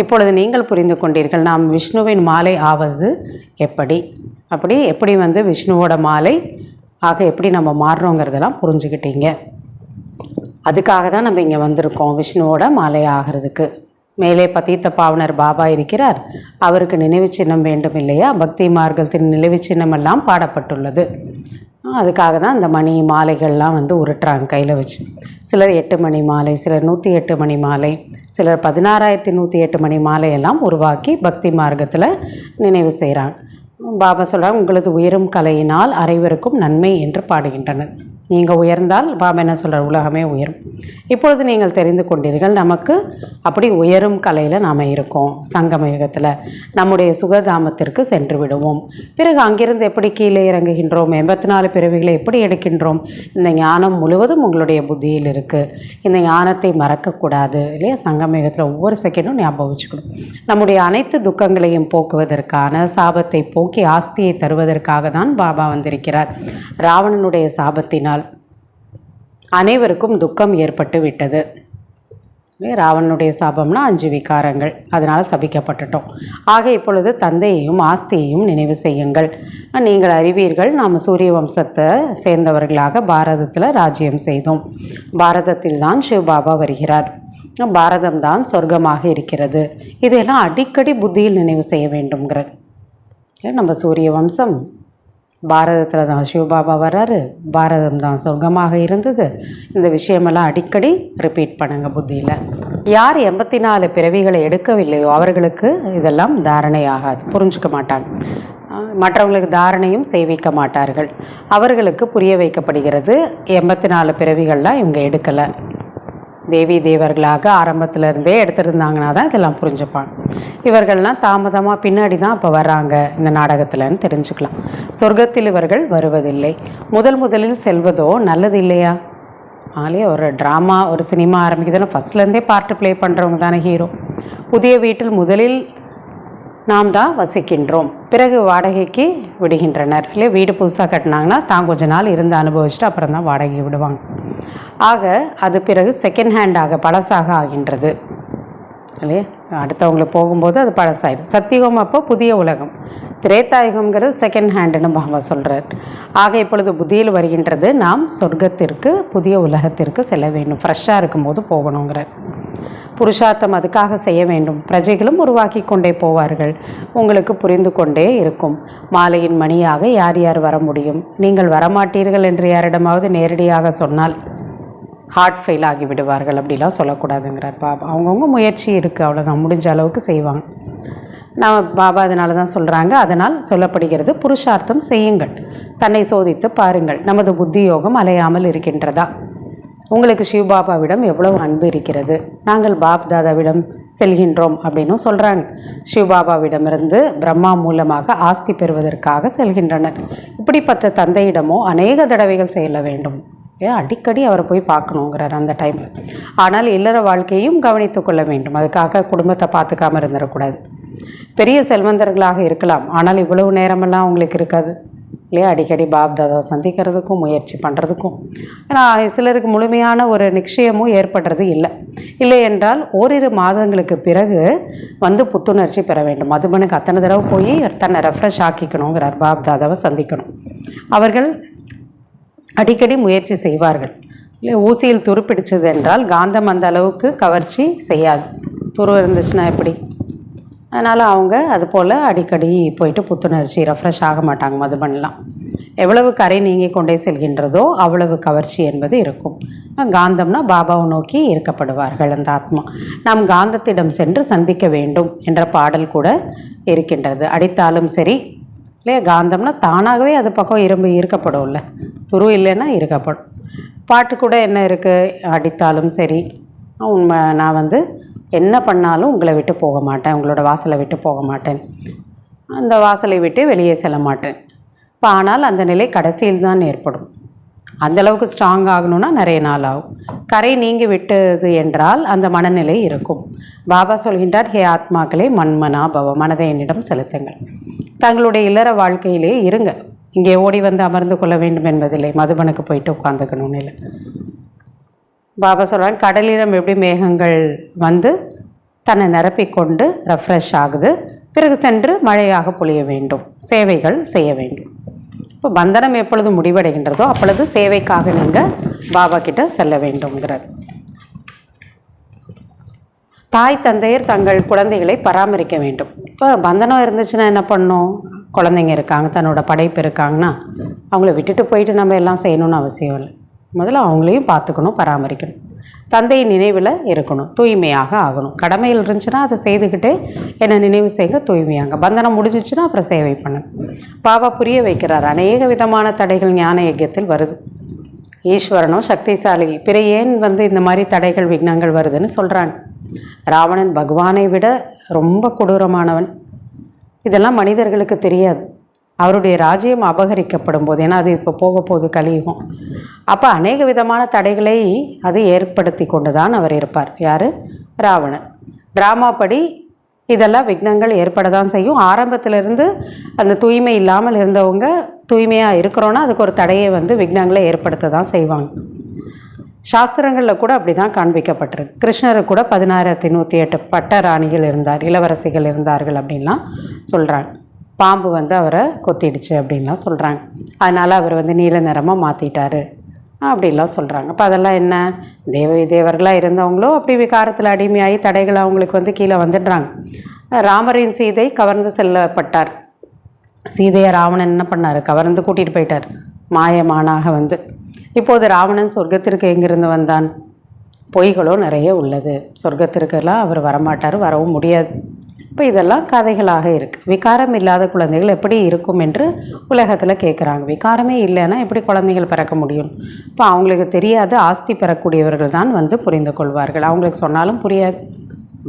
இப்பொழுது நீங்கள் புரிந்து கொண்டீர்கள் நாம் விஷ்ணுவின் மாலை ஆவது எப்படி. எப்படி விஷ்ணுவோட மாலை ஆக எப்படி நம்ம மாறுறோங்கிறதெல்லாம் புரிஞ்சுக்கிட்டீங்க. அதுக்காக தான் நம்ம இங்கே வந்திருக்கோம், விஷ்ணுவோட மாலை ஆகிறதுக்கு. மேலே பதீத்த பாவனர் பாபா இருக்கிறார். அவருக்கு நினைவு சின்னம் வேண்டும் இல்லையா? பக்தி மார்க்கத்தின் நினைவு சின்னம் எல்லாம் பாடப்பட்டுள்ளது. அதுக்காக தான் இந்த மணி மாலைகள்லாம் உருட்டுறாங்க கையில் வச்சு. சிலர் 8 மணி மாலை, சிலர் 108 மணி மாலை, சிலர் 16,108 மணி மாலையெல்லாம் உருவாக்கி பக்தி மார்க்கத்தில் நினைவு செய்கிறாங்க. பாபா சொல்கிறாங்க, உங்களது உயரும் கலையினால் அனைவருக்கும் நன்மை என்று பாடுகின்றனர். நீங்கள் உயர்ந்தால் பாபா என்ன சொல்கிறார், உலகமே உயரும். இப்பொழுது நீங்கள் தெரிந்து கொண்டீர்கள், நமக்கு அப்படி உயரும் கலையில் நாம் இருக்கோம். சங்கம யுகத்தில் நம்முடைய சுகதாமத்திற்கு சென்று விடுவோம். பிறகு அங்கிருந்து எப்படி கீழே இறங்குகின்றோம், 84 பிறவிகளை எப்படி எடுக்கின்றோம், இந்த ஞானம் முழுவதும் உங்களுடைய புத்தியில் இருக்குது. இந்த ஞானத்தை மறக்கக்கூடாது இல்லையா? சங்கம யுகத்தில் ஒவ்வொரு செகண்டும் ஞாபகம் வச்சுக்கணும். நம்முடைய அனைத்து துக்கங்களையும் போக்குவதற்கான, சாபத்தை போக்கி ஆஸ்தியை தருவதற்காக தான் பாபா வந்திருக்கிறார். ராவணனுடைய சாபத்தினால் அனைவருக்கும் துக்கம் ஏற்பட்டு விட்டது. ராவணனுடைய சாபம்னா 5 விகாரங்கள், அதனால் சபிக்கப்பட்டுட்டோம். ஆக இப்பொழுது தந்தையையும் ஆஸ்தியையும் நினைவு செய்யுங்கள். நீங்கள் அறிவீர்கள், நாம் சூரிய வம்சத்தை சேர்ந்தவர்களாக பாரதத்தில் ராஜ்யம் செய்தோம். பாரதத்தில் தான் சிவபாபா வருகிறார். பாரதம்தான் சொர்க்கமாக இருக்கிறது. இதையெல்லாம் அடிக்கடி புத்தியில் நினைவு செய்ய வேண்டும்ங்கிறார். நம்ம சூரிய வம்சம், பாரதத்தில் தான் சிவபாபா வர்றாரு, பாரதம் தான் சொர்க்கமாக இருந்தது. இந்த விஷயமெல்லாம் அடிக்கடி ரிப்பீட் பண்ணுங்க புத்தியில். யார் 84 பிறவிகளை எடுக்கவில்லையோ அவர்களுக்கு இதெல்லாம் தாரணை ஆகாது, புரிஞ்சுக்க மாட்டாங்க. மற்றவங்களுக்கு தாரணையும் செய்விக்க மாட்டார்கள். அவர்களுக்கு புரிய வைக்கப்படுகிறது, 84 பிறவிகள்லாம் இவங்க எடுக்கலை, தேவி தேவர்களாக ஆரம்பத்திலேருந்தே எடுத்திருந்தாங்கன்னா தான் இதெல்லாம் புரிஞ்சுப்பாங்க. இவர்கள்லாம் தாமதமாக பின்னாடி தான் இப்போ வர்றாங்க இந்த நாடகத்தில்னு தெரிஞ்சுக்கலாம். சொர்க்கத்தில் இவர்கள் வருவதில்லை. முதலில் செல்வதோ நல்லது இல்லையா? ஆலையே ஒரு ட்ராமா, ஒரு சினிமா ஆரம்பிக்குதுன்னா ஃபஸ்ட்லேருந்தே பார்ட்டு ப்ளே பண்ணுறவங்க தானே ஹீரோ. புதிய வீட்டில் முதலில் நாம் தான் வசிக்கின்றோம், பிறகு வாடகைக்கு விடுகின்றனர் இல்லையா? வீடு புதுசாக கட்டினாங்கன்னா தான் கொஞ்ச நாள் இருந்து அனுபவிச்சுட்டு அப்புறம் தான் வாடகை விடுவாங்க. ஆக அது பிறகு செகண்ட் ஹேண்டாக பழசாக ஆகின்றது இல்லையா? அடுத்தவங்களுக்கு போகும்போது அது பழசாயிடும். சத்தியுகம் அப்போ புதிய உலகம், திரேதாயுகம்ங்கிறது செகண்ட் ஹேண்டுன்னு பாபா சொல்கிறார். ஆக இப்பொழுது புத்தியில் வருகின்றது, நாம் சொர்க்கத்திற்கு, புதிய உலகத்திற்கு செல்ல வேண்டும், ஃப்ரெஷ்ஷாக இருக்கும்போது போகணுங்கிறார். புருஷார்த்தம் அதுக்காக செய்ய வேண்டும். பிரஜைகளும் உருவாக்கி கொண்டே போவார்கள், உங்களுக்கு புரிந்து கொண்டே இருக்கும். மாலையின் மணியாக யார் யார் வர முடியும்? நீங்கள் வரமாட்டீர்கள் என்று யாரிடமாவது நேரடியாக சொன்னால் ஹார்ட் ஃபெயில் ஆகி விடுவார்கள். அப்படிலாம் சொல்லக்கூடாதுங்கிறார் பாபா. அவங்கவுங்க முயற்சி இருக்குது, அவ்வளோதான், முடிஞ்ச அளவுக்கு செய்வாங்க. நம்ம பாபா அதனால தான் சொல்கிறாங்க. அதனால் சொல்லப்படுகிறது, புருஷார்த்தம் செய்யுங்கள், தன்னை சோதித்து பாருங்கள், நமது புத்தி யோகம் அலையாமல் இருக்கின்றதா? உங்களுக்கு சிவபாபாவிடம் எவ்வளவு அன்பு இருக்கிறது? நாங்கள் பாப் தாதாவிடம் செல்கின்றோம் அப்படின்னும் சொல்கிறாங்க. சிவபாபாவிடமிருந்து பிரம்மா மூலமாக ஆஸ்தி பெறுவதற்காக செல்கின்றனர். இப்படிப்பட்ட தந்தையிடமோ அநேக தடவைகள் செல்ல வேண்டும். அடிக்கடி அவரை போய் பார்க்கணுங்கிறார் அந்த டைம். ஆனால் இல்லற வாழ்க்கையும் கவனித்து கொள்ள வேண்டும். அதுக்காக குடும்பத்தை பார்த்துக்காமல் இருந்துடக்கூடாது. பெரிய செல்வந்தர்களாக இருக்கலாம், ஆனால் இவ்வளவு நேரமெல்லாம் அவங்களுக்கு இருக்காது இல்லையா? அடிக்கடி பாப் தாதாவை சந்திக்கிறதுக்கும் முயற்சி பண்ணுறதுக்கும். ஆனால் சிலருக்கு முழுமையான ஒரு நிச்சயமும் ஏற்படுறது இல்லை என்றால் ஓரிரு மாதங்களுக்கு பிறகு வந்து புத்துணர்ச்சி பெற வேண்டும். மதுபனுக்கு அத்தனை தடவை போய் தன்னை ரெஃப்ரெஷ் ஆக்கிக்கணுங்கிறார், பாப் தாதாவை சந்திக்கணும். அவர்கள் அடிக்கடி முயற்சி செய்வார்கள். இல்லை, ஊசியில் துரு பிடிச்சது என்றால் காந்தம் அந்த அளவுக்கு கவர்ச்சி செய்யாது. துரு இருந்துச்சுன்னா எப்படி? அதனால் அவங்க அது போல் அடிக்கடி போயிட்டு புத்துணர்ச்சி ரெஃப்ரெஷ் ஆக மாட்டாங்க. மதுபன்லாம் எவ்வளவு கரை நீங்கி கொண்டே செல்கின்றதோ அவ்வளவு கவர்ச்சி என்பது இருக்கும். காந்தம்னா பாபாவை நோக்கி ஈர்க்கப்படுவார்கள் அந்த ஆத்மா. நாம் காந்தத்திடம் சென்று சந்திக்க வேண்டும் என்ற பாடல் கூட இருக்கின்றது. அடித்தாலும் சரி இல்லையா, காந்தம்னா தானாகவே அது பக்கம் ஈர்க்கப்படும்ல, துரு இல்லைன்னா ஈர்க்கப்படும். பாட்டு கூட என்ன இருக்குது, அடித்தாலும் சரி உண்மை, நான் வந்து என்ன பண்ணாலும் உங்களை விட்டு போக மாட்டேன், உங்களோட வாசலை விட்டு போக மாட்டேன், அந்த வாசலை விட்டு வெளியே செல்ல மாட்டேன். இப்போ ஆனால் அந்த நிலை கடைசியில் தான் ஏற்படும். அந்தளவுக்கு ஸ்ட்ராங் ஆகணும்னா நிறைய நாள் ஆகும். கரை நீங்கி விட்டது என்றால் அந்த மனநிலை இருக்கும். பாபா சொல்கின்றார், ஹே ஆத்மாக்களே மன்மனா பவ, மனதை என்னிடம் செலுத்துங்கள். தங்களுடைய இல்லற வாழ்க்கையிலே இருங்க, இங்கே ஓடி வந்து அமர்ந்து கொள்ள வேண்டும் என்பதில்லை, மதுபனுக்கு போயிட்டு உட்காந்துக்கணும்னு இல்லை. பாபா சொல்கிறாங்க, கடலிடம் எப்படி மேகங்கள் வந்து தன்னை நிரப்பிக்கொண்டு ரெஃப்ரெஷ் ஆகுது, பிறகு சென்று மழையாக பொழிய வேண்டும், சேவைகள் செய்ய வேண்டும். இப்போ பந்தனம் எப்பொழுது முடிவடைகின்றதோ அப்பொழுது சேவைக்காக நீங்கள் பாபா கிட்ட செல்ல வேண்டும்ங்கிறார். தாய் தந்தையர் தங்கள் குழந்தைகளை பராமரிக்க வேண்டும். இப்போ பந்தனம் இருந்துச்சுன்னா என்ன பண்ணணும்? குழந்தைங்க இருக்காங்க, தன்னோட படைப்பு இருக்காங்கன்னா அவங்கள விட்டுட்டு போயிட்டு நம்ம எல்லாம் செய்யணும்னு அவசியம் இல்லை. முதல்ல அவங்களையும் பார்த்துக்கணும், பராமரிக்கணும், தந்தை நினைவில் இருக்கணும், தூய்மையாக ஆகணும். கடமையில் இருந்துச்சுன்னா அதை செய்துக்கிட்டே என்னை நினைவு செய்ய தூய்மையாங்க. பந்தனம் முடிஞ்சிச்சுன்னா அப்புறம் சேவை பண்ணணும். பாபா புரிய வைக்கிறார், அநேக விதமான தடைகள் ஞான யஜ்யத்தில் வருது. ஈஸ்வரனும் சக்திசாலி, பிற ஏன் இந்த மாதிரி தடைகள் விக்னங்கள் வருதுன்னு சொல்கிறாங்க. ராவணன் பகவானை விட ரொம்ப கொடூரமானவன். இதெல்லாம் மனிதர்களுக்கு தெரியாது. அவருடைய ராஜ்யம் அபகரிக்கப்படும் போது, ஏன்னா அது இப்போ போக போது கலியுகம், அப்போ அநேக விதமான தடைகளை அது ஏற்படுத்தி கொண்டு தான் அவர் இருப்பார். யார்? ராவணன். ட்ராமா படி இதெல்லாம் விக்னங்கள் ஏற்பட தான் செய்யும். ஆரம்பத்திலிருந்து அந்த தூய்மை இல்லாமல் இருந்தவங்க தூய்மையாக இருக்கிறோன்னா அதுக்கு ஒரு தடையை விக்னங்களை ஏற்படுத்த தான் செய்வாங்க. சாஸ்திரங்களில் கூட அப்படி தான் காண்பிக்கப்பட்டிருக்கு. கிருஷ்ணருக்கு கூட 16,108 பட்ட ராணிகள் இருந்தார், இளவரசிகள் இருந்தார்கள் அப்படின்லாம் சொல்கிறாங்க. பாம்பு அவரை கொத்திடுச்சு அப்படின்லாம் சொல்கிறாங்க. அதனால் அவர் நீல நிறமாக மாற்றிட்டாரு அப்படின்லாம் சொல்கிறாங்க. அப்போ அதெல்லாம் என்ன? தேவர்களாக இருந்தவங்களோ அப்படி விகாரத்தில் அடிமையாகி தடைகள் அவங்களுக்கு கீழே வந்துடுறாங்க. ராமரின் சீதை கவர்ந்து செல்லப்பட்டார். சீதையை ராவணன் என்ன பண்ணார்? கவர்ந்து கூட்டிகிட்டு போயிட்டார் மாயமானாக. இப்போது ராவணன் சொர்க்கத்திற்கு எங்கிருந்து வந்தான்? பொய்களோ நிறைய உள்ளது. சொர்க்கத்திற்கெல்லாம் அவர் வரமாட்டார், வரவும் முடியாது. இப்போ இதெல்லாம் கதைகளாக இருக்குது. விகாரம் இல்லாத குழந்தைகள் எப்படி இருக்கும் என்று உலகத்தில் கேட்குறாங்க. விகாரமே இல்லைன்னா எப்படி குழந்தைகள் பிறக்க முடியும்? இப்போ அவங்களுக்கு தெரியாது. ஆஸ்தி பெறக்கூடியவர்கள் தான் புரிந்து கொள்வார்கள். அவங்களுக்கு சொன்னாலும் புரியாது.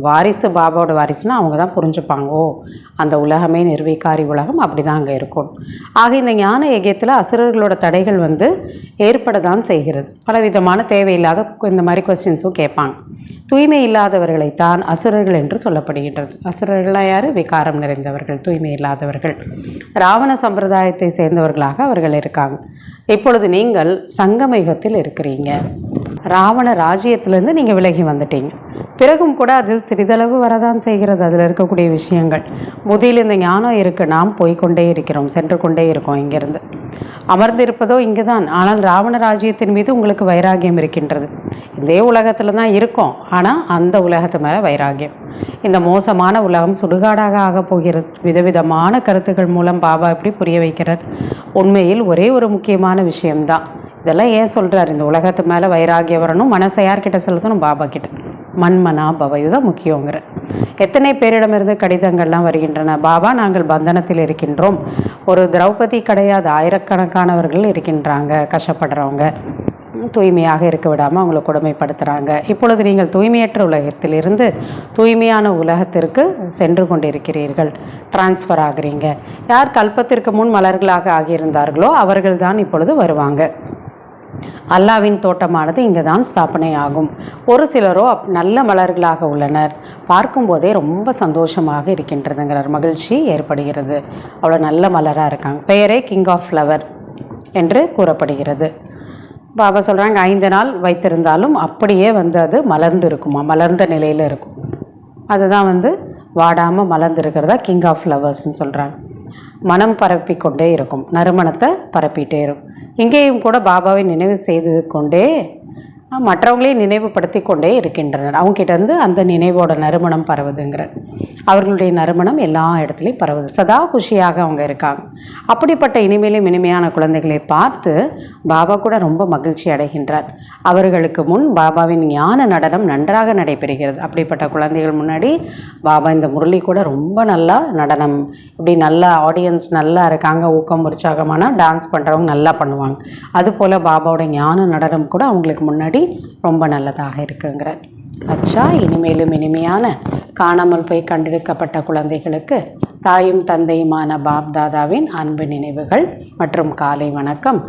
வாரிசு, பாபாவோட வாரிசுனா அவங்க தான் புரிஞ்சுப்பாங்க. ஓ, அந்த உலகமே நிர்வீகாரி உலகம், அப்படி தான் அங்கே இருக்கும். ஆக இந்த ஞான யஜ்யத்தில் அசுரர்களோட தடைகள் ஏற்பட தான் செய்கிறது. பலவிதமான தேவையில்லாத இந்த மாதிரி கொஸ்டின்ஸும் கேட்பாங்க. தூய்மை இல்லாதவர்களைத்தான் அசுரர்கள் என்று சொல்லப்படுகின்றது. அசுரர்களாக யார்? விகாரம் நிறைந்தவர்கள், தூய்மை இல்லாதவர்கள். ராவண சம்பிரதாயத்தை சேர்ந்தவர்களாக அவர்கள் இருக்காங்க. இப்பொழுது நீங்கள் சங்கம யுகத்தில் இருக்கிறீங்க. ராவண ராஜ்யத்திலேருந்து நீங்கள் விலகி வந்துட்டீங்க. பிறகும் கூட அதில் சிறிதளவு வரதான் செய்கிறது. அதில் இருக்கக்கூடிய விஷயங்கள் முதியில் இந்த ஞானம் இருக்குது. நாம் போய்கொண்டே இருக்கிறோம், சென்று கொண்டே இருக்கோம். இங்கேருந்து அமர்ந்திருப்பதோ இங்கே தான். ஆனால் ராவண ராஜ்யத்தின் மீது உங்களுக்கு வைராகியம் இருக்கின்றது. இதே உலகத்தில் தான் இருக்கோம், ஆனால் அந்த உலகத்து மேலே வைராகியம். இந்த மோசமான உலகம் சுடுகாடாக ஆகப் போகிறது. விதவிதமான கருத்துக்கள் மூலம் பாபா எப்படி புரிய வைக்கிறார்? உண்மையில் ஒரே ஒரு முக்கியமான விஷயம்தான். இதெல்லாம் ஏன் சொல்கிறார்? இந்த உலகத்து மேலே வைராகியம் வரணும். மனசை யார்கிட்ட செலுத்தணும்? பாபா கிட்ட. மன்மனா பவ, இதுதான் முக்கியங்கிற. எத்தனை பேரிடமிருந்து கடிதங்கள்லாம் வருகின்றன. பாபா, நாங்கள் பந்தனத்தில் இருக்கின்றோம். ஒரு திரௌபதி கிடையாது, ஆயிரக்கணக்கானவர்கள் இருக்கின்றாங்க, கஷ்டப்படுறவங்க. தூய்மையாக இருக்க விடாமல் அவங்களை கொடுமைப்படுத்துகிறாங்க. இப்பொழுது நீங்கள் தூய்மையற்ற உலகத்திலிருந்து தூய்மையான உலகத்திற்கு சென்று கொண்டிருக்கிறீர்கள், டிரான்ஸ்ஃபர் ஆகிறீங்க. யார் கல்பத்திற்கு முன் மலர்களாக ஆகியிருந்தார்களோ அவர்கள் தான் இப்பொழுது வருவாங்க. அல்லாவின் தோட்டமானது இங்கே தான் ஸ்தாபனை ஆகும். ஒரு சிலரோ நல்ல மலர்களாக உள்ளனர். பார்க்கும்போதே ரொம்ப சந்தோஷமாக இருக்கின்றதுங்கிறார். மகிழ்ச்சி ஏற்படுகிறது. அவ்வளோ நல்ல மலராக இருக்காங்க. பெயரே கிங் ஆஃப் ஃப்ளவர் என்று கூறப்படுகிறது. பாபா சொல்கிறாங்க, 5 நாள் வைத்திருந்தாலும் அப்படியே அது மலர்ந்து இருக்குமா, மலர்ந்த நிலையில் இருக்கும். அதுதான் வாடாமல் மலர்ந்து இருக்கிறதா கிங் ஆஃப் ஃப்ளவர்ஸ்ன்னு சொல்கிறாங்க. மனம் பரப்பிக்கொண்டே இருக்கும், நறுமணத்தை பரப்பிகிட்டே இருக்கும். இங்கேயும் கூட பாபாவை நினைவு செய்து கொண்டே மற்றவங்களையும் நினைவுபடுத்தி கொண்டே இருக்கின்றனர். அவங்ககிட்ட அந்த நினைவோட நறுமணம் பரவுதுங்கிற. அவர்களுடைய நறுமணம் எல்லா இடத்துலையும் பரவுது. சதா குஷியாக அவங்க இருக்காங்க. அப்படிப்பட்ட இனிமையிலும் இனிமையான குழந்தைகளை பார்த்து பாபா கூட ரொம்ப மகிழ்ச்சி அடைகின்றார். அவர்களுக்கு முன் பாபாவின் ஞான நடனம் நன்றாக நடைபெறுகிறது. அப்படிப்பட்ட குழந்தைகள் முன்னாடி பாபா இந்த முரளி கூட ரொம்ப நல்லா நடனம், இப்படி நல்லா ஆடியன்ஸ் நல்லா இருக்காங்க, ஊக்கம் உற்சாகமான டான்ஸ் பண்ணுறவங்க நல்லா பண்ணுவாங்க. அதுபோல் பாபாவோட ஞான நடனம் கூட அவங்களுக்கு முன்னாடி ரொம்ப நல்லதாக இருக்குங்கிற. அச்சா, இனிமேலும் இனிமையான காணாமல் போய் கண்டெடுக்கப்பட்ட குழந்தைகளுக்கு தாயும் தந்தையுமான பாப் தாதாவின் அன்பு நினைவுகள் மற்றும் காலை வணக்கம்.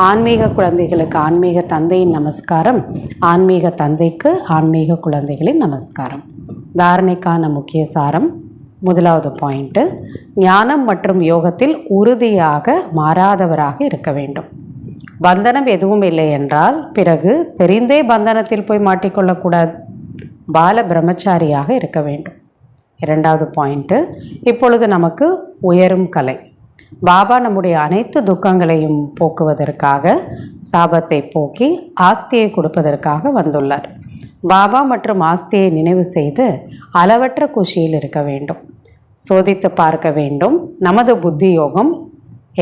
ஆன்மீக குழந்தைகளுக்கு ஆன்மீக தந்தையின் நமஸ்காரம், ஆன்மீக தந்தைக்கு ஆன்மீக குழந்தைகளின் நமஸ்காரம். தாரணைக்கான முக்கிய சாரம். முதலாவது பாயிண்ட்டு, ஞானம் மற்றும் யோகத்தில் உறுதியாக மாறாதவராக இருக்க வேண்டும். பந்தனம் எதுவும் இல்லை என்றால் பிறகு தெரிந்தே பந்தனத்தில் போய் மாட்டிக்கொள்ளக்கூடாது. பால பிரம்மச்சாரியாக இருக்க வேண்டும். 2வது பாயிண்ட்டு, இப்பொழுது நமக்கு உயரும் கலை. பாபா நம்முடைய அனைத்து துக்கங்களையும் போக்குவதற்காக, சாபத்தை போக்கி ஆஸ்தியை கொடுப்பதற்காக வந்துள்ளார். பாபா மற்றும் ஆஸ்தியை நினைவு செய்து அளவற்ற குஷியில் இருக்க வேண்டும். சோதித்து பார்க்க வேண்டும், நமது புத்தி யோகம்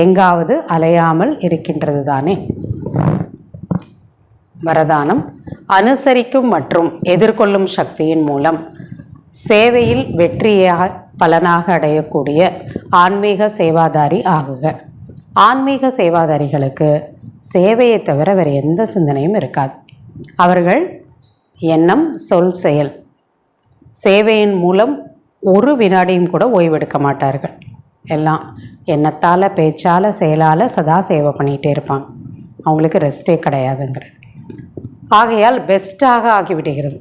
எங்காவது அலையாமல் இருக்கின்றது தானே. வரதானம், அனுசரிக்கும் மற்றும் எதிர்கொள்ளும் சக்தியின் மூலம் சேவையில் வெற்றியாக பலனாக அடையக்கூடிய ஆன்மீக சேவாதாரி ஆகுக. ஆன்மீக சேவாதாரிகளுக்கு சேவையை தவிர வேறு எந்த சிந்தனையும் இருக்காது. அவர்கள் எண்ணம், சொல், செயல், சேவையின் மூலம் ஒரு வினாடியும் கூட ஓய்வெடுக்க மாட்டார்கள். எல்லாம் எண்ணத்தால், பேச்சால், செயலால் சதா சேவை பண்ணிகிட்டே இருப்பாங்க. அவங்களுக்கு ரெஸ்ட்டே கிடையாதுங்கிறது. ஆகையால் பெஸ்ட்டாக ஆகிவிடுகிறது.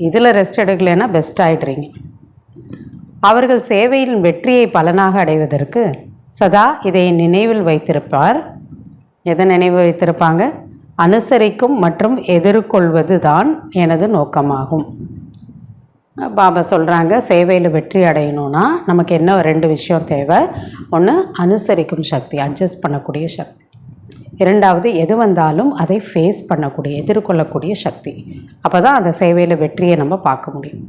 இதில் ரெஸ்ட் எடுக்கலைன்னா பெஸ்ட் ஆகிடுறீங்க. அவர்கள் சேவையின் வெற்றியை பலனாக அடைவதற்கு சதா இதை நினைவில் வைத்திருப்பார். எதை நினைவு வைத்திருப்பாங்க? அனுசரிக்கும் மற்றும் எதிர்கொள்வது தான் எனது நோக்கமாகும். பாபா சொல்கிறாங்க, சேவையில் வெற்றி அடையணும்னா நமக்கு என்ன 2 விஷயம் தேவை. ஒன்று அனுசரிக்கும் சக்தி, அட்ஜஸ்ட் பண்ணக்கூடிய சக்தி. 2வது எது வந்தாலும் அதை ஃபேஸ் பண்ணக்கூடிய, எதிர்கொள்ளக்கூடிய சக்தி. அப்போ தான் அந்த சேவையில் வெற்றியை நம்ம பார்க்க முடியும்.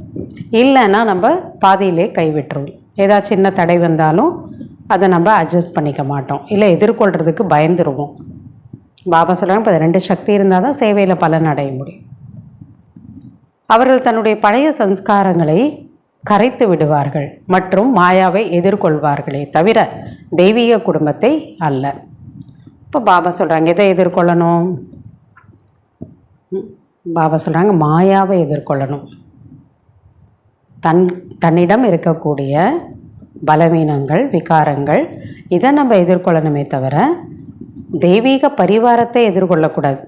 இல்லைன்னா நம்ம பாதியிலே கைவிட்டுருவோம். ஏதாச்சும் சின்ன தடை வந்தாலும் அதை நம்ம அட்ஜஸ்ட் பண்ணிக்க மாட்டோம், இல்லை எதிர்கொள்கிறதுக்கு பயந்துருவோம். பாபா சொல்கிறாங்க, இப்போ 2 சக்தி இருந்தால் தான் சேவையில் பலன் அடைய முடியும். அவர்கள் தன்னுடைய பழைய சம்ஸ்காரங்களை கரைத்து விடுவார்கள் மற்றும் மாயாவை எதிர்கொள்வார்களே தவிர தெய்வீக குடும்பத்தை அல்ல. இப்போ பாபா சொல்கிறாங்க, எதை எதிர்கொள்ளணும்? பாபா சொல்கிறாங்க, மாயாவை எதிர்கொள்ளணும். தன்னிடம் இருக்கக்கூடிய பலவீனங்கள், விகாரங்கள், இதை நம்ம எதிர்கொள்ளணுமே தவிர தெய்வீக பரிவாரத்தை எதிர்கொள்ளக்கூடாது.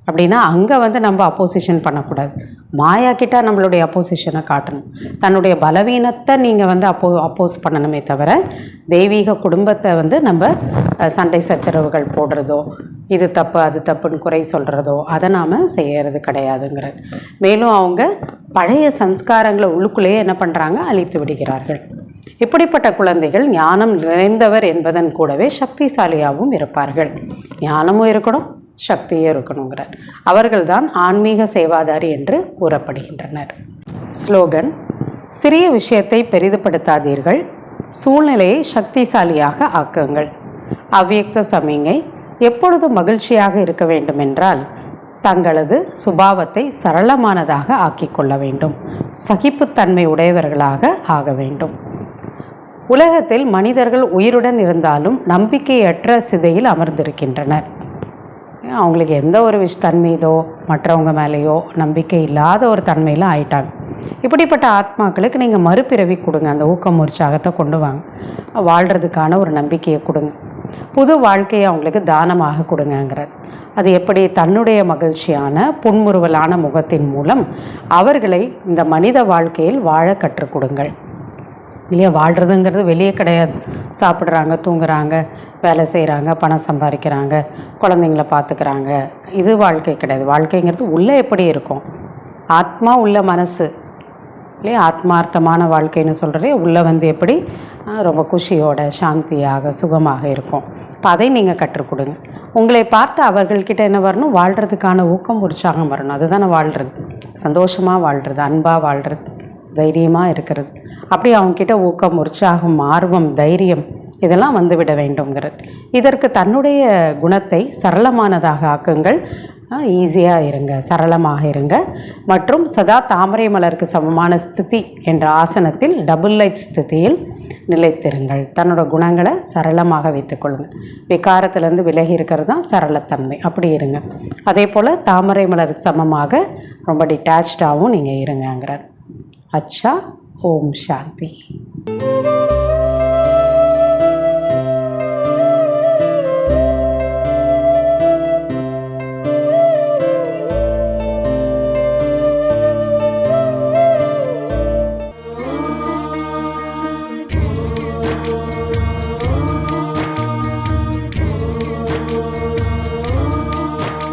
அப்படின்னா அங்கே நம்ம அப்போசிஷன் பண்ணக்கூடாது. மாயா கிட்ட நம்மளுடைய அப்போசிஷனை காட்டணும். தன்னுடைய பலவீனத்தை நீங்கள் அப்போஸ் பண்ணணுமே தவிர தெய்வீக குடும்பத்தை நம்ம சண்டை சச்சரவுகள் போடுறதோ, இது தப்பு அது தப்புன்னு குறை சொல்கிறதோ அதை நாம் செய்கிறது கிடையாதுங்கிறது. மேலும் அவங்க பழைய சம்ஸ்காரங்களை உள்ளுக்குள்ளேயே என்ன பண்ணுறாங்க? அழித்து விடுகிறார்கள். இப்படிப்பட்ட குழந்தைகள் ஞானம் நிறைந்தவர் என்பதன் கூடவே சக்திசாலியாகவும் இருப்பார்கள். ஞானமும் இருக்கணும், சக்தியே இருக்கணுங்கிறார். அவர்கள்தான் ஆன்மீக சேவாதாரி என்று கூறப்படுகின்றனர். ஸ்லோகன்: சிறிய விஷயத்தை பெரிதுபடுத்தாதீர்கள், சூழ்நிலையை சக்திசாலியாக ஆக்குங்கள். அவ்வியக்த சமிங்கை: எப்பொழுதும் மகிழ்ச்சியாக இருக்க வேண்டுமென்றால் தங்களது சுபாவத்தை சரளமானதாக ஆக்கிக்கொள்ள வேண்டும். சகிப்புத்தன்மை உடையவர்களாக ஆக வேண்டும். உலகத்தில் மனிதர்கள் உயிருடன் இருந்தாலும் நம்பிக்கையற்ற சிதையில் அமர்ந்திருக்கின்றனர். அவங்களுக்கு எந்த ஒரு தன் மீதோ மற்றவங்க மேலேயோ நம்பிக்கை இல்லாத ஒரு தன்மையில் ஆயிட்டாங்க. இப்படிப்பட்ட ஆத்மாக்களுக்கு நீங்கள் மறுபிறவி கொடுங்க. அந்த ஊக்கம் உற்சாகத்தை கொண்டு வாங்க. வாழ்கிறதுக்கான ஒரு நம்பிக்கையை கொடுங்க. புது வாழ்க்கையை அவங்களுக்கு தானமாக கொடுங்கங்கிறார். அது எப்படி? தன்னுடைய மகிழ்ச்சியான புன்முறுவலான முகத்தின் மூலம் அவர்களை இந்த மனித வாழ்க்கையில் வாழ கற்றுக் கொடுங்கள். இல்லையா? வாழ்கிறதுங்கிறது வெளியே கிடையாது. சாப்பிட்றாங்க, தூங்குறாங்க, வேலை செய்கிறாங்க, பணம் சம்பாதிக்கிறாங்க, குழந்தைங்கள பார்த்துக்கிறாங்க. இது வாழ்க்கை கிடையாது. வாழ்க்கைங்கிறது உள்ளே எப்படி இருக்கும்? ஆத்மா உள்ள மனசு இல்லையா? ஆத்மார்த்தமான வாழ்க்கைன்னு சொல்கிறதே உள்ளே எப்படி ரொம்ப குஷியோட, சாந்தியாக, சுகமாக இருக்கும். இப்போ அதை நீங்கள் கற்றுக் கொடுங்க. உங்களை பார்த்து அவர்கள்கிட்ட என்ன வரணும்? வாழ்கிறதுக்கான ஊக்கம் உற்சாகம் வரணும். அதுதானே வாழ்கிறது. சந்தோஷமாக வாழ்கிறது, அன்பாக வாழ்கிறது, தைரியமாக இருக்கிறது. அப்படி அவங்கக்கிட்ட ஊக்கம், உற்சாகம், ஆர்வம், தைரியம் இதெல்லாம் வந்துவிட வேண்டுங்கிறது. இதற்கு தன்னுடைய குணத்தை சரளமானதாக ஆக்குங்கள். ஈஸியாக இருங்க, சரளமாக இருங்க. மற்றும் சதா தாமரை மலருக்கு சமமான ஸ்திதி என்ற ஆசனத்தில் டபுள் லைட் ஸ்திதியில் நிலைத்திருங்கள். தன்னோட குணங்களை சரளமாக வைத்துக்கொள்ளுங்கள். விகாரத்திலேருந்து விலகி இருக்கிறது தான் சரளத்தன்மை. அப்படி இருங்க. அதே போல் தாமரை மலருக்கு சமமாக ரொம்ப டிட்டாச்சாகவும் நீங்கள் இருங்கங்கிறார். அச்சா. ஓம் சாந்தி.